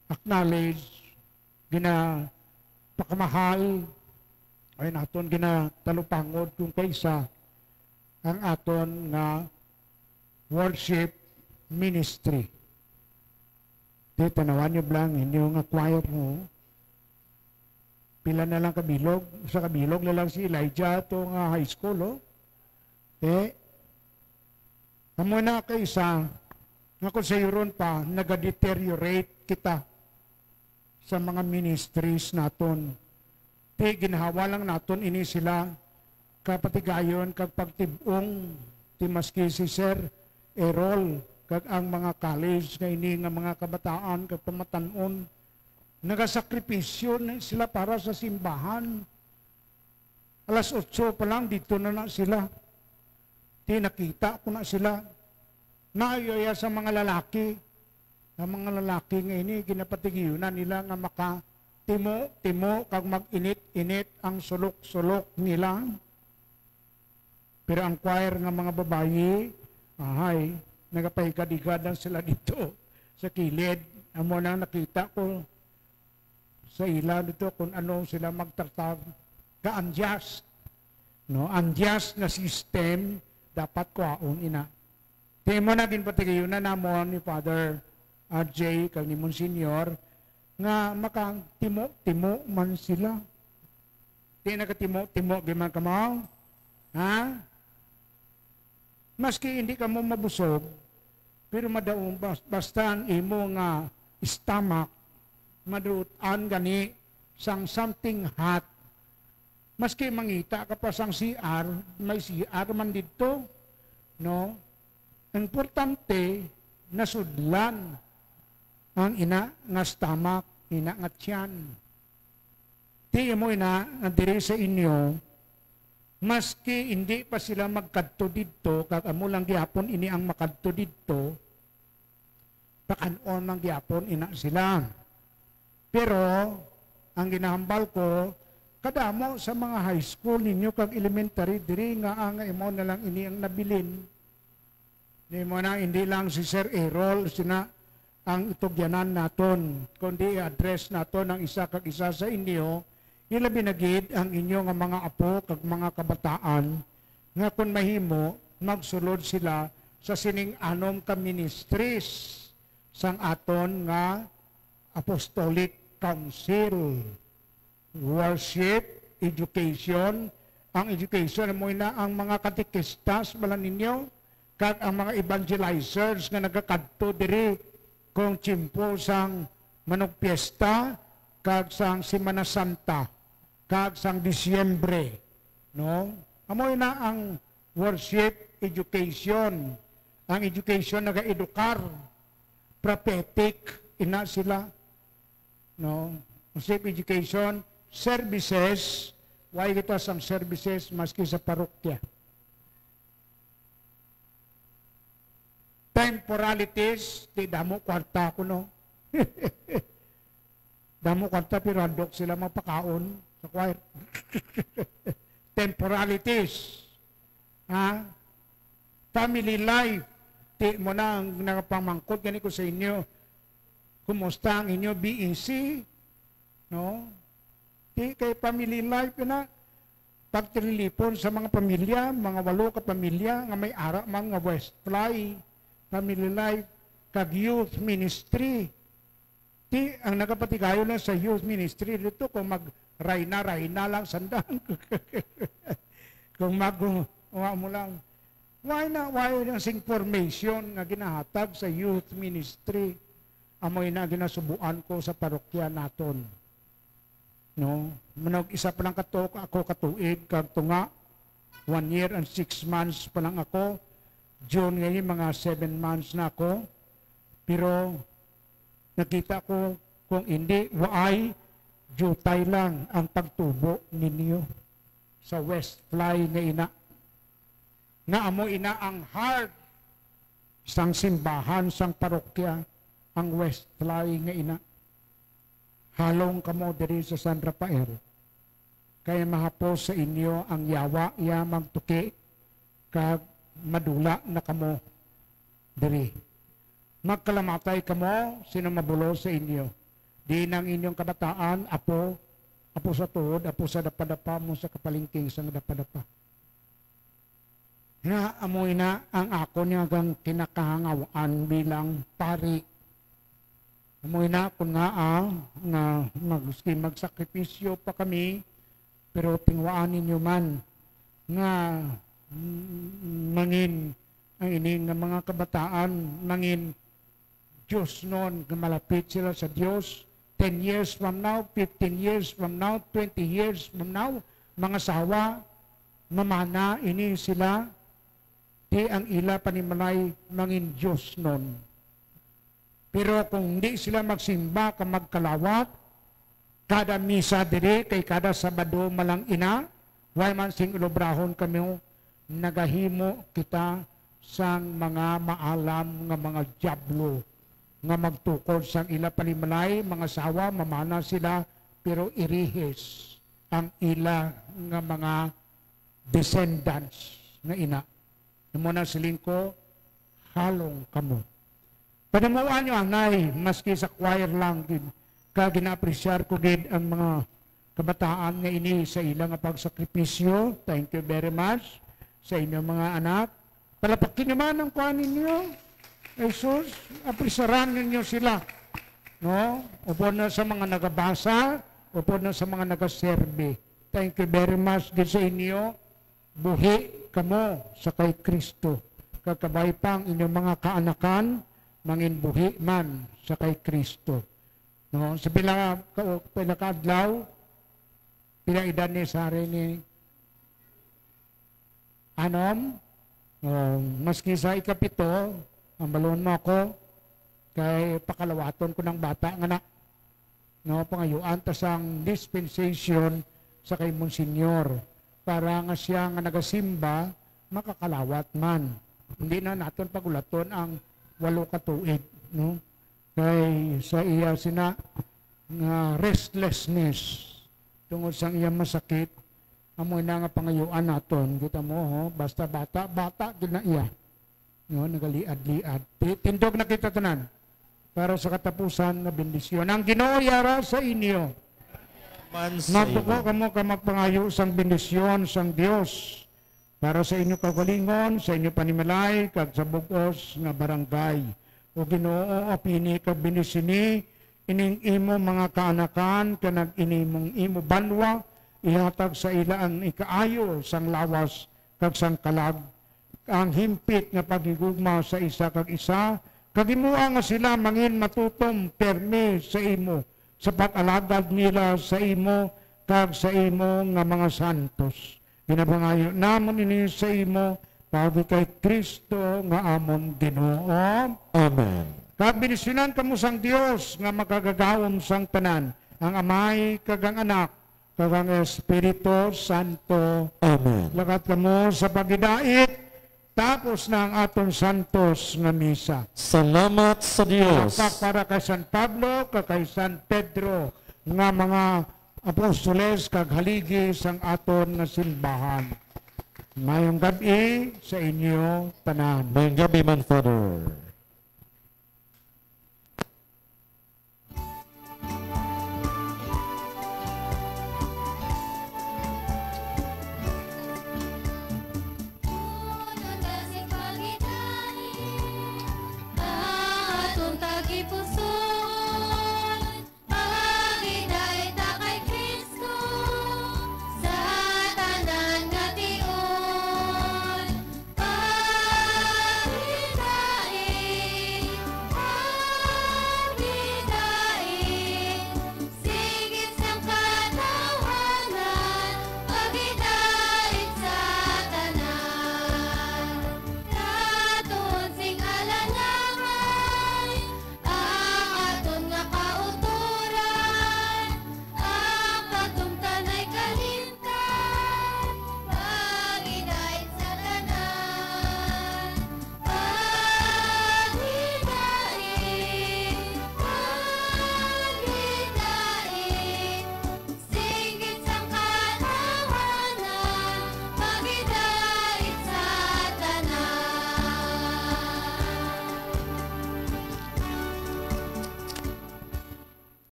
Speaker 2: acknowledge, pakamahal, ay naton talupangod kung kaysa ang aton nga worship ministry. Di tanawan nyo blang, hindi nga choir mo. Pila na lang kabilog. Sa kabilog na lang si Elijah ito nga high school. Oh. Amo na kaysa, nga kung sa yuron pa, nag-deteriorate kita sa mga ministries naton. Di ginahawa lang naton ini sila kapatigayon kag pagtibong ti maski si Sir Errol kag ang mga college nga ini nga mga kabataan kag pamatanon nagasakripisyo na sila para sa simbahan. Alas 8 pa lang dito na sila. Di nakita ko na sila. Naayaya sa mga lalaki. Ang mga lalaki nga ini ginapatigyunan nila nga timo, kag mag-init-init ang sulok-sulok nila. Pero ang choir nga mga babayi, nagapahigad-higadan sila dito sa kilid. Amo na nakita ko sa ila dito kung ano sila magtatag. Ka-unjust. No? Unjust na system, dapat kuhaon ina. Di mo naging patigayunan namon ni Father RJ, kag ni Monsignor, nga makang-timo man sila. Di nakatimo-timo, giman ka mo? Ha? Maski hindi ka mo mabusog, pero madaong basta ang imo nga stomach, maduutan gani sang something hot. Maski mangita ka pa sang CR, may CR man dito, no? Importante, nasudlan ang ina nga stomach, ina nga tiyan. Di mo ina nga diri sa inyo, maski hindi pa sila magkadto dito, kag amo lang gihapon ini ang makadto dito, pakanon lang gihapon ina sila. Pero ang ginahambal ko, kadamo sa mga high school ninyo kag elementary diri nga ang imo na lang ini ang nabilin. Di mo na hindi lang si Sir Errol sina ang itugyanan naton, kundi i-address naton ang isa kag isa sa inyo. Ilabi na gid ang inyo nga mga apo kag mga kabataan nga kung mahimo magsulod sila sa sining anom ka ministries sang aton nga Apostolic Council. Worship, education. Ang education mo na ang mga katekistas bala ninyo kag ang mga evangelizers nga nagakadto diri kung tiyempo sang manok piyesta kag sang Semana Santa kag sang Disyembre, no? Amoy na ang worship education. Ang education naga-edukar, prophetic ina sila, no? Worship education, services, why kita sang services maski sa parokya. Temporalities, di damo kwarta ko, no? Damo kwarta, pero handok sila magpakaon sa choir. Temporalities. Ha? Family life. Di mo na ang nakapamangkot gani ko sa inyo. Kumusta ang inyo BEC? No? Di kay family life na pagtilipon sa mga pamilya, mga 8 ka pamilya, nga may ara mga Westfly, family life, kag youth ministry. Di, ang nagapatigayo na sa youth ministry dito, kung mag-rayna lang sandan. Kung mo lang. Why na sing formation nga ginahatag sa youth ministry? Amoy na ginasubuan ko sa parokya naton. No? Manog isa pa lang ako katuig, kag tunga, 1 year and 6 months pa lang ako. June ngayon, mga 7 months na ako. Pero nakita ko kung hindi, waay, jutay lang ang pagtubo ninyo sa Westfly nga ina. Nga amo ina ang heart sang simbahan, sang parokya, ang Westfly nga ina. Halong kamo diri sa San Rafael. Kaya mahapos sa inyo ang yawa, yamang tuki, kag madula na kamo diri. Magkalamatay kamo, sino mabulo sa inyo. Di nang inyong kabataan, apo sa tuhod, apo sa dapadapa mo sa kapalingking sang dapadapa. Na amoy na ang ako niya gang kinakahangawaan bilang pari. Amoy na kung nga magsakripisyo pa kami, pero tingwaan ninyo man nga mangin ang ining ng mga kabataan, mangin Diyos noon, malapit sila sa Diyos, 10 years from now, 15 years from now, 20 years from now, mga sawa, mamana, ini sila, di ang ila panimalay mangin Diyos noon. Pero kung hindi sila magsimba ka magkalawat, kada misa diri, kay kada Sabado malang ina, why man sing ilobrahon kami, nagahimo kita sang mga maalam nga mga diablo nga magtukod sang ila panimalay, mga sawa, mamana sila pero irihis ang ila nga mga descendants nga ina. Namo na siling ko, halong kamo. Panamuan nyo anay, maski sa choir lang, kag gina-appreciate ko gid ang mga kabataan nga ini sa ilang nga pagsakripisyo. Thank you very much sa inyong mga anak. Palapakin naman ang kuha ninyo. Jesus, aprisaran ninyo sila. No? Upo na sa mga nagabasa, upo na sa mga nagaserbe. Thank you very much din sa inyo. Buhi kamo sa kay Kristo. Kakabay pang inyong mga kaanakan, mangin buhi man sa kay Kristo. No? Sa pinakaadlaw, pinaedad ni Sari ni Anom, maski sa ikapito, ang balon mo ako, kay pakalawaton ko ng bata nga na, no, pangayuan tas ang dispensation sa kay Monsignor, para nga siya nga nagasimba, makakalawat man. Hindi na natin pagulaton ang 8 ka tuig, no? Kay sa iya sina nga restlessness, tungod sa iya masakit, amoy na nga pangayuan naton. Kita mo, ho? Basta bata din na iya. No, nagaliad-liad. Tindog na kita tanan para sa katapusan na bendisyon. Ang Ginoo yara sa inyo. Magtuko kamo ka magpangayo sang bendisyon sang Dios para sa inyo kagalingon, sa inyo panimalay, kag sa bugos nga barangay. O Ginoo, apini kag bendisini, ining imo mga kaanakan, kanag inimong imo banwa, ihatag sa ila ang ikaayo sang lawas, kag sang kalag, ang himpit nga pagigugma sa isa kag isa, kagimua nga sila mangin matutom perme sa imo, sa pag-alagad nila sa imo, kag sa imo nga mga santos. Ginabangayo namon ini sa imo, pagi kay Kristo nga amon Ginoo.
Speaker 1: Amen.
Speaker 2: Kag binisinan kamo sang Dios nga makagagawom sang tanan, ang Amay kag ang Anak kag ang Espiritu Santo.
Speaker 1: Amen.
Speaker 2: Lakat kamo sa pagidait, tapos na ang aton santos nga misa.
Speaker 1: Salamat sa Dios.
Speaker 2: Para kay San Pablo, kay San Pedro, nga mga apostoles kag haligi sang aton nga simbahan. Mayong gabi sa inyo tanan.
Speaker 1: Mayong gabi man, Father.